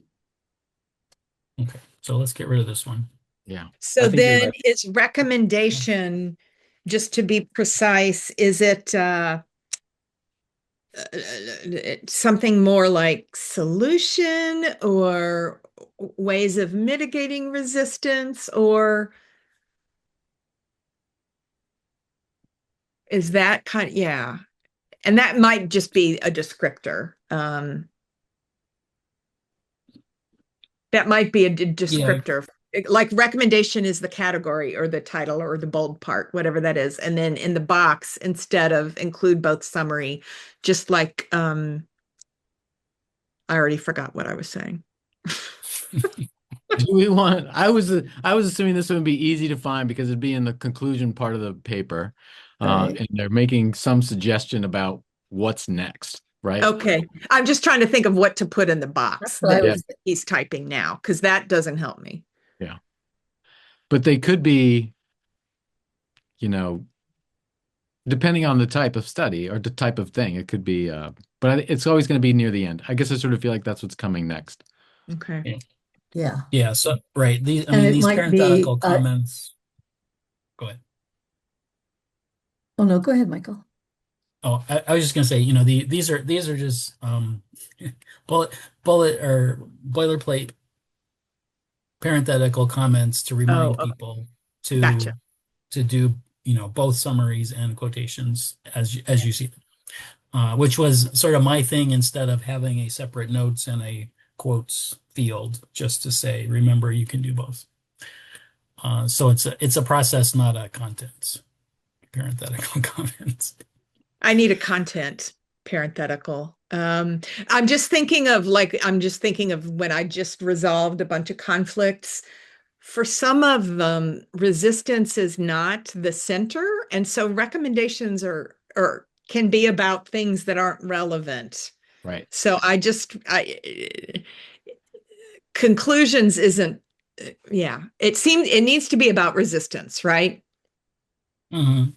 Okay, so let's get rid of this one. Yeah. So then is recommendation, just to be precise, is it something more like solution or ways of mitigating resistance, or is that and that might just be a descriptor. That might be a descriptor. Like recommendation is the category or the title or the bold part, whatever that is. And then in the box, instead of include both summary, just like, I already forgot what I was saying. Do we want, I was assuming this would be easy to find because it'd be in the conclusion part of the paper. And they're making some suggestion about what's next, right? Okay. I'm just trying to think of what to put in the box That's what I that Yeah. was, he's typing now, because that doesn't help me. Yeah. But they could be, you know, depending on the type of study or the type of thing, it could be, but it's always going to be near the end. I guess I sort of feel like that's what's coming next. Okay. Yeah. yeah. Yeah. So, right. And it These might be, parenthetical comments. Go ahead. oh no, go ahead, Michael. Oh, I was just gonna say, these are just bullet or boilerplate parenthetical comments to Oh, remind okay. people Gotcha. to do, both summaries and quotations as you see them. Which was sort of my thing instead of having a separate notes and a quotes field, just to say, remember you can do both. So it's a process, not a contents. Parenthetical comments. I need a content parenthetical. I'm just thinking of when I just resolved a bunch of conflicts. For some of them, resistance is not the center, and so recommendations are or can be about things that aren't relevant. Right. So conclusions isn't, yeah. It needs to be about resistance, right? Mhm.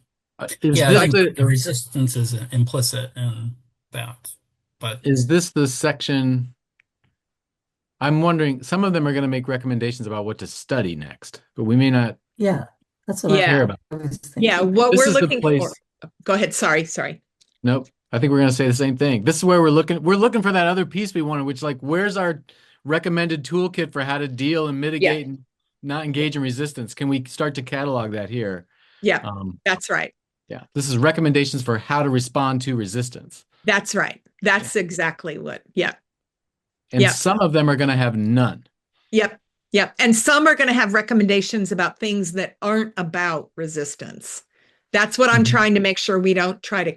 Is Yeah, I this think the the resistance is implicit in that, but is this the section? I'm wondering, some of them are going to make recommendations about what to study next, but we may not Yeah, that's what Yeah. care about. I was Yeah, thinking. what This we're is the looking for. place. Go ahead. Sorry. Nope. I think we're going to say the same thing. This is where we're looking for that other piece we wanted, which, like, where's our recommended toolkit for how to deal and mitigate and not engage in resistance? Can we start to catalog that here? Yeah, that's right. Yeah. This is recommendations for how to respond to resistance. That's right. That's exactly what. Yeah. And Yep. some of them are going to have none. Yep. And some are going to have recommendations about things that aren't about resistance. That's what I'm Mhm. trying to make sure we don't try to.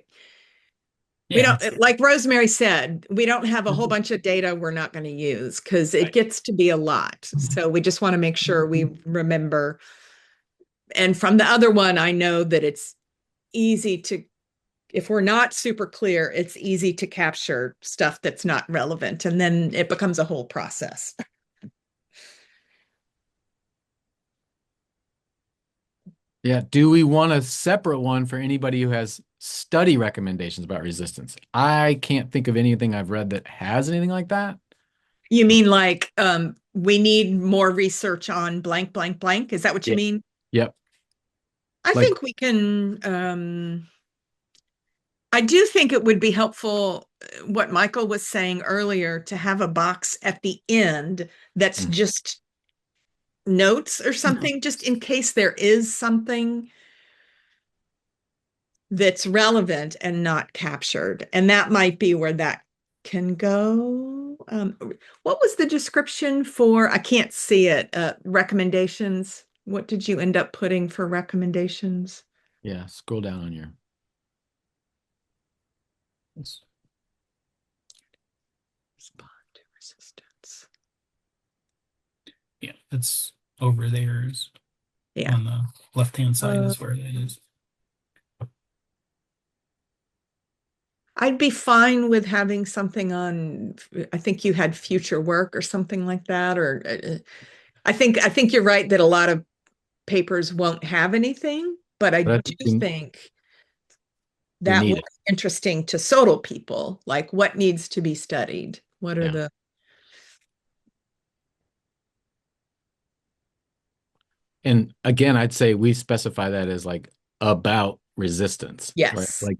We yeah, don't, like Rosemary said, we don't have a whole Mhm. bunch of data we're not going to use because it Right. gets to be a lot. So we just want to make sure we remember. And from the other one, I know that it's easy to, if we're not super clear, it's easy to capture stuff that's not relevant. And then it becomes a whole process. Yeah. Do we want a separate one for anybody who has study recommendations about resistance? I can't think of anything I've read that has anything like that. You mean like we need more research on blank, blank, blank? Is that what you Yeah. mean? Yep. I Like- think we can, I do think it would be helpful, what Michael was saying earlier, to have a box at the end that's Mhm. just notes or something, just in case there is something that's relevant and not captured. And that might be where that can go. What was the description for, I can't see it, recommendations? What did you end up putting for recommendations? Yeah. Scroll down on your. Respond to resistance. yeah, it's over there is Yeah. on the left-hand side is where it is. I'd be fine with having something on, I think you had future work or something like that, or I think you're right that a lot of papers won't have anything, but I But I do think think we that need will it. be interesting to SOTL people, like what needs to be studied? What are Yeah. the, And again, I'd say we specify that as like about resistance. Right? yes, Like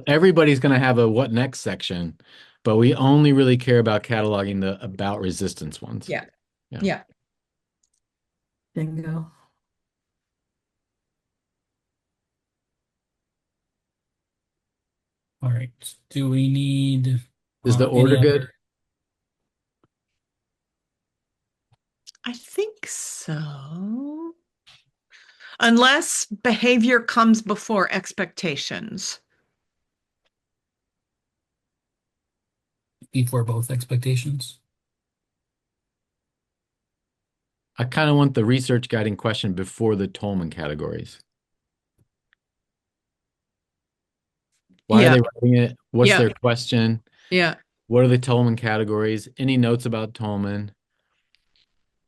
everybody's gonna have a what next section, but we only really care about cataloging the about resistance ones. yeah, Yeah. yeah. Bingo. All right. Do we need Is the any order good? other? I think so. Unless behavior comes before expectations. Before both expectations? I kind of want the research guiding question before the Tolman categories. Why are Yeah. they writing it? What's Yeah. their question? Yeah. What are the Tolman categories? Any notes about Tolman?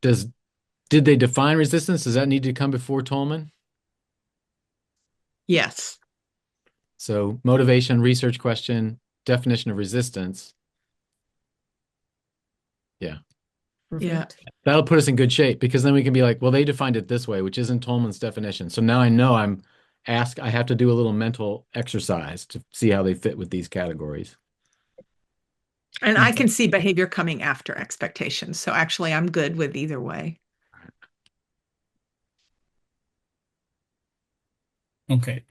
Did they define resistance? Does that need to come before Tolman? Yes. So motivation, research question, definition of resistance. Yeah. Yeah. Perfect. That'll put us in good shape because then we can be like, well, they defined it this way, which isn't Tolman's definition. So now I know I have to do a little mental exercise to see how they fit with these categories. And I can see behavior coming after expectations. So actually, I'm good with either way. Okay.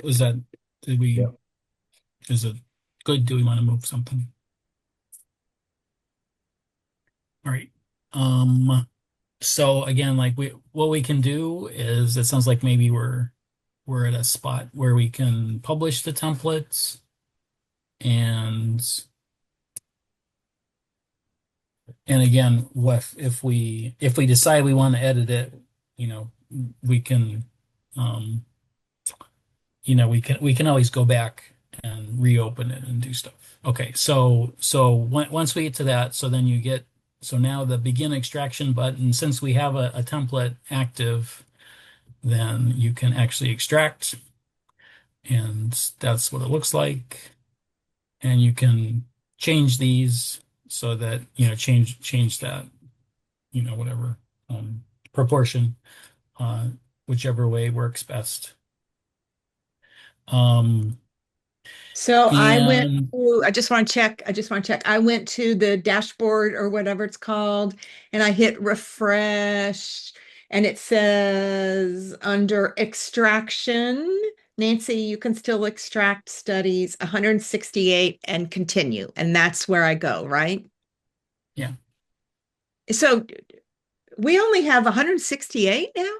Yeah. Is it good? Do we want to move something? All right. So again, like what we can do is it sounds like maybe we're at a spot where we can publish the templates and again, if we decide we want to edit it, you know, we can um we can always go back and reopen it and do stuff. Okay, so once we get to that, so now the begin extraction button, since we have a template active, then you can actually extract, and that's what it looks like. And you can change these so that, change that, whatever proportion, uh, whichever way works best. So And I just want to check. I went to the dashboard or whatever it's called, and I hit refresh, and it says under extraction, Nancy, you can still extract studies 168 and continue. And that's where I go, right? yeah, So we only have 168 now? Is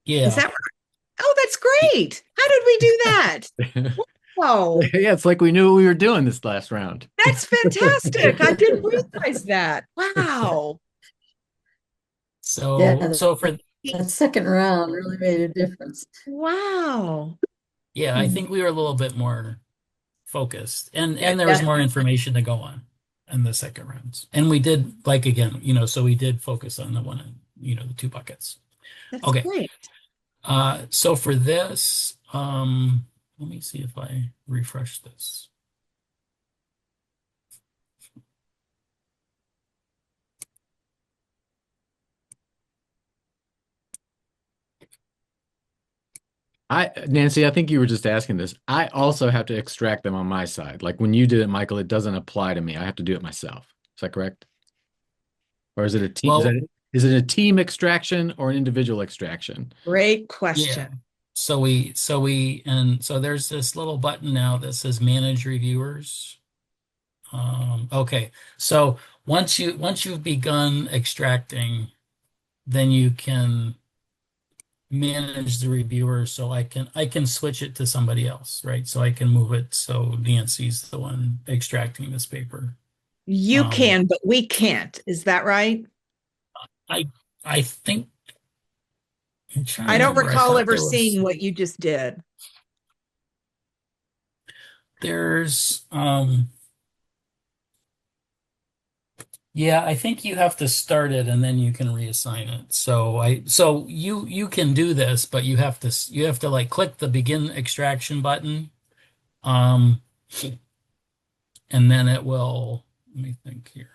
yeah. that right? Oh, that's great. How did we do that? Oh, Yeah, it's like we knew what we were doing this last round. that's fantastic. I didn't realize that. Wow. Yeah, So for that second round really made a difference. Wow. yeah, I think we were a little bit more focused, and there was Yeah, more information to go on in the second rounds. And we did, like, again, so we did focus on the two buckets. that's Okay. great. So for this, let me see if I refresh this. Nancy, I think you were just asking this. I also have to extract them on my side. Like when you did it, Michael, it doesn't apply to me. I have to do it myself. Is that correct? Or is it a team? Well, Is it a team extraction or an individual extraction? Great yeah. question. So there's this little button now that says manage reviewers. Okay. So once you've begun extracting, then you can manage the reviewer, so I can switch it to somebody else, right? So I can move it so Nancy's the one extracting this paper. You can, but we can't. Is that right? I think I'm trying to I don't remember. I recall thought ever there was seeing what you just did. there's yeah, I think you have to start it and then you can reassign it. So you can do this, but you have to like click the begin extraction button. Um and then it will, let me think here.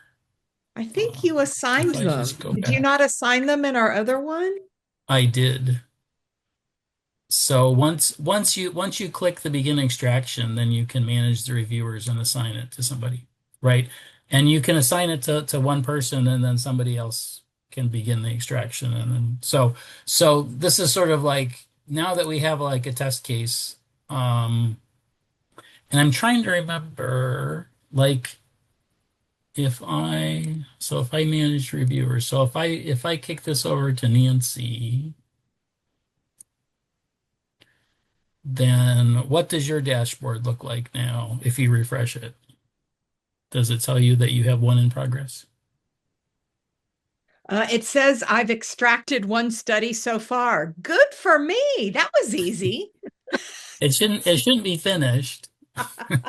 I think you assigned If I them. just go Did you back. not assign them in our other one? I did. So once you click the begin extraction, then you can manage the reviewers and assign it to somebody, right? And you can assign it to one person, and then somebody else can begin the extraction. And then so this is sort of like, now that we have like a test case, and I'm trying to remember, like, if I manage reviewers, so if I kick this over to Nancy, then what does your dashboard look like now if you refresh it? Does it tell you that you have one in progress? It says I've extracted one study so far. Good for me. That was easy. it shouldn't be finished.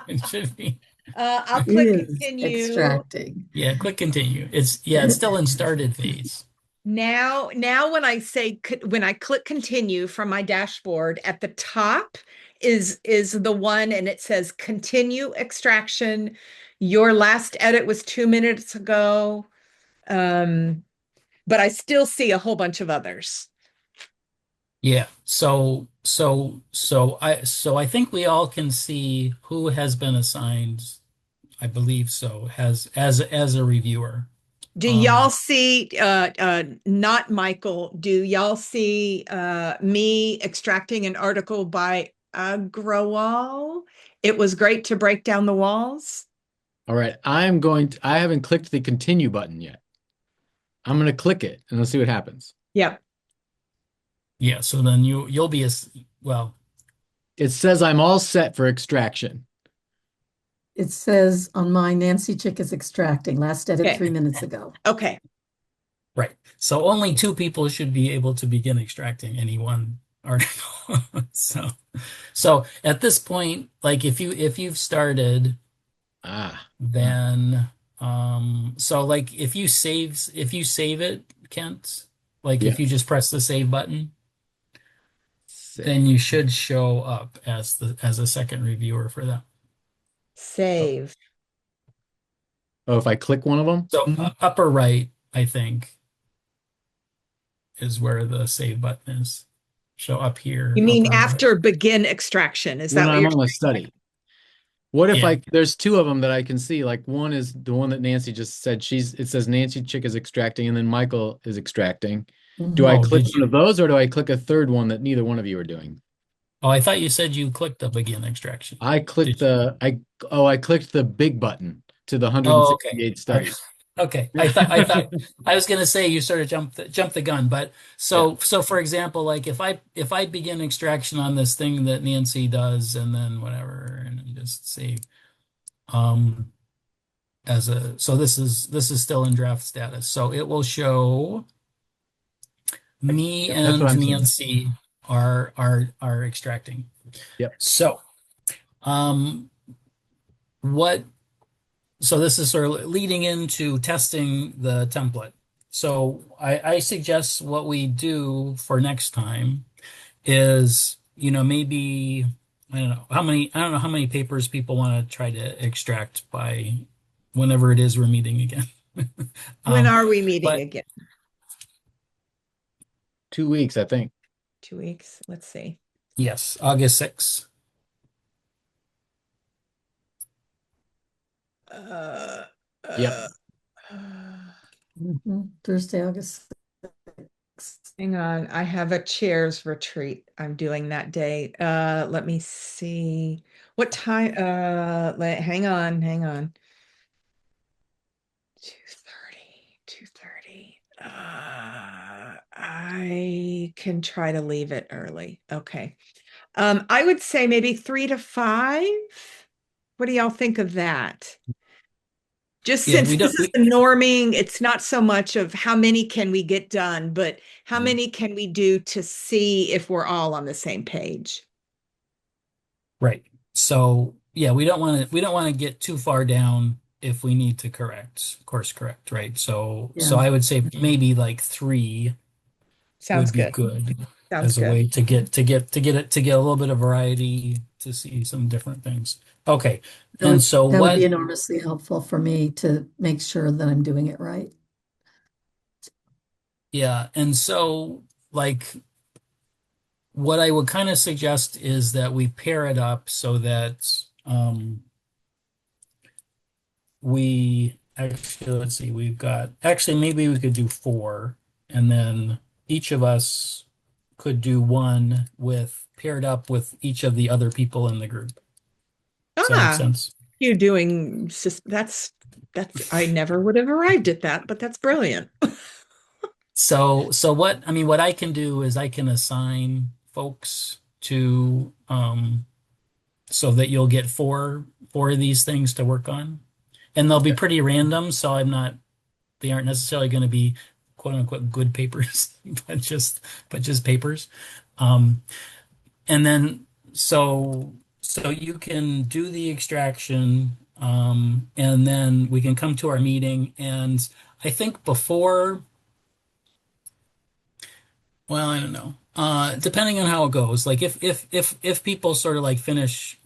It should be, I'll click Is continue. extracting. yeah, click continue. It's still in started phase. Now when I say when I click continue from my dashboard at the top is the one and it says continue extraction. Your last edit was 2 minutes ago. But I still see a whole bunch of others. Yeah. So I think we all can see who has been assigned, I believe so, as a reviewer. Do y'all see not Michael, do y'all see me extracting an article by Agrawal? It was great to break down the walls. All right, I haven't clicked the continue button yet. I'm going to click it and let's see what happens. Yep. Yeah, so then you'll be well, It says I'm all set for extraction. It says on mine, Nancy Chick is extracting. Last edit Okay. 3 minutes ago. Okay. right. So only two people should be able to begin extracting any one article. So at this point, like if you've started, then so like if you save it, Kent, like if you just press the save button, then you should show up as a second reviewer for that. Save. Oh, if I click one of them? So upper right, I think, is where the save button is. So up here. You mean upper right. after begin extraction? Is When that what I'm you're on the study. What if Yeah. there's two of them that I can see, like one is the one that Nancy just said, it says Nancy Chick is extracting and then Michael is extracting. Do I Oh, click did one of those or do I click a third one that neither one of you are doing? Oh, I thought you said you clicked the begin extraction. I clicked I clicked the big button to the Oh, okay. 168 All right. studies. Okay. I thought I was gonna say you sort of jumped the gun, but so for example, like if I begin extraction on this thing that Nancy does and then whatever, and then just save so this is still in draft status. So it will show me Yep, that's what and I'm seeing. Nancy are extracting. Yep. So so this is sort of leading into testing the template. So I suggest what we do for next time is, maybe I don't know how many papers people want to try to extract by whenever it is we're meeting again. When are we meeting but- again? 2 weeks, I think. 2 weeks. Let's see. Yes, August 6th. Yep. Thursday, August 6th. Hang on. I have a chairs retreat I'm doing that day. Let me see. What time? Hang on. 2:30. I can try to leave it early. Okay. I would say maybe 3 to 5. What do y'all think of that? Just Yeah, since this is the norming, it's not so much of how many can we get done, but how many can we do to see if we're all on the same page? Right. So yeah, we don't want to get too far down if we need to course correct, right? So I would say maybe like 3 Sounds would be good Sounds as a good. way to get a little bit of variety to see some different things. Okay. And so that would what be enormously helpful for me to make sure that I'm doing it right. Yeah, and so like what I would kind of suggest is that we pair it up so that we actually, let's see, maybe we could do 4, and then each of us could do 1 paired up with each of the other people in the group. Does that make sense? You doing that's I never would have arrived at that, but that's brilliant. So what I can do is I can assign folks to so that you'll get four of these things to work on, and they'll be pretty random. So they aren't necessarily going to be quote unquote good papers, but just papers. And then so you can do the extraction, and then we can come to our meeting. And I think before, well, I don't know. Depending on how it goes, like if people sort of like finish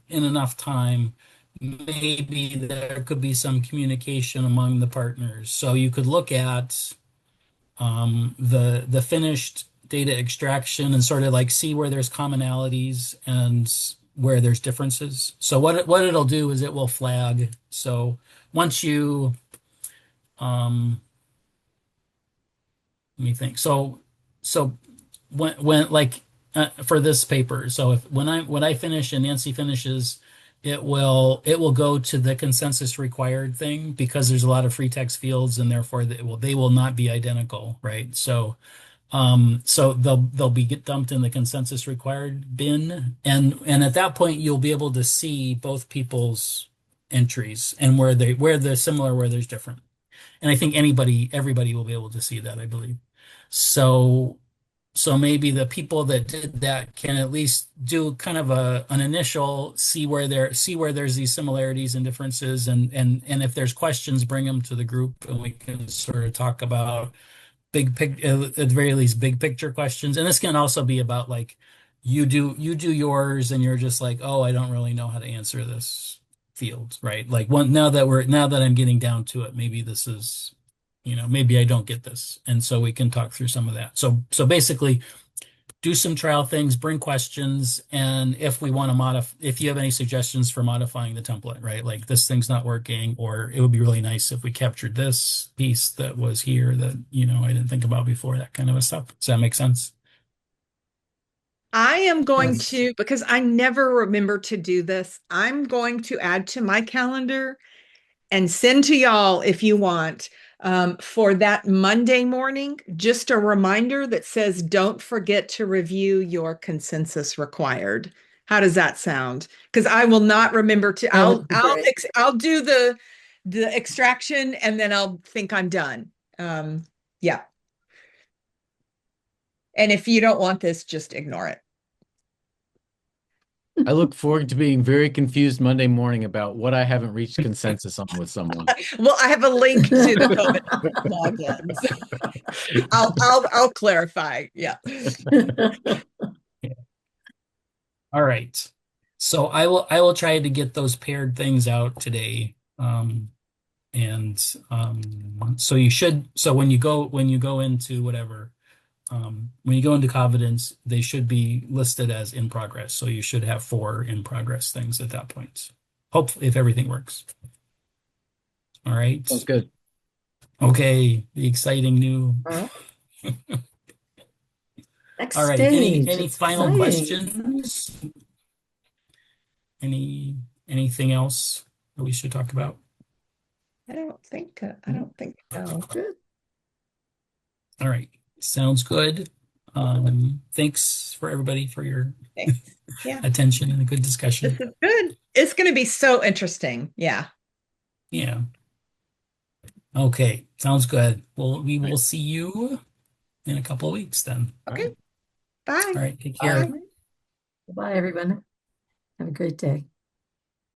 in enough time, maybe there could be some communication among the partners. So you could look at the finished data extraction and sort of like see where there's commonalities and where there's differences. So what it'll do is it will flag. So once you let me think. So when like for this paper, so if when I finish and Nancy finishes, it will go to the consensus required thing because there's a lot of free text fields and therefore they will not be identical, right? So they'll be get dumped in the consensus required bin, and at that point you'll be able to see both people's entries and where they're similar, where there's different. And I think everybody will be able to see that, I believe. So so maybe the people that did that can at least do kind of an initial see where there's these similarities and differences, and if there's questions, bring them to the group and we can sort of talk about at the very least big picture questions. And this can also be about like you do yours and you're just like, oh, I don't really know how to answer this field, right? Like now that I'm getting down to it, maybe this is, maybe I don't get this. And so we can talk through some of that. So basically do some trial things, bring questions, and if we want to if you have any suggestions for modifying the template, right? Like this thing's not working, or it would be really nice if we captured this piece that was here that, I didn't think about before, that kind of a stuff. Does that make sense? I am going Yes. to, because I never remember to do this, I'm going to add to my calendar and send to y'all if you want, for that Monday morning, just a reminder that says, don't forget to review your consensus required. How does that sound? Because I will not remember to, That would be great. I'll do the extraction and then I'll think I'm done. Yeah. And if you don't want this, just ignore it. I look forward to being very confused Monday morning about what I haven't reached consensus on with someone. Well, I have a link to the COVID logins. I'll clarify. Yeah. All right. So I will try to get those paired things out today. So when you go into whatever, when you go into Covidence, they should be listed as in progress. So you should have 4 in progress things at that point. Hopefully, if everything works. All right. Sounds good. Okay. The exciting new. Next All right. stage. Any final Exciting. questions? Anything else that we should talk about? I don't think so. Good. All right. Sounds good. Thanks for everybody for your Thanks. Yeah. attention and a good This discussion. is good. It's going to be so interesting. Yeah. Yeah. Okay. Sounds good. Well, we will see you in a couple of weeks then. Okay. Bye. All right. Take care. Bye, everyone. Have a great day.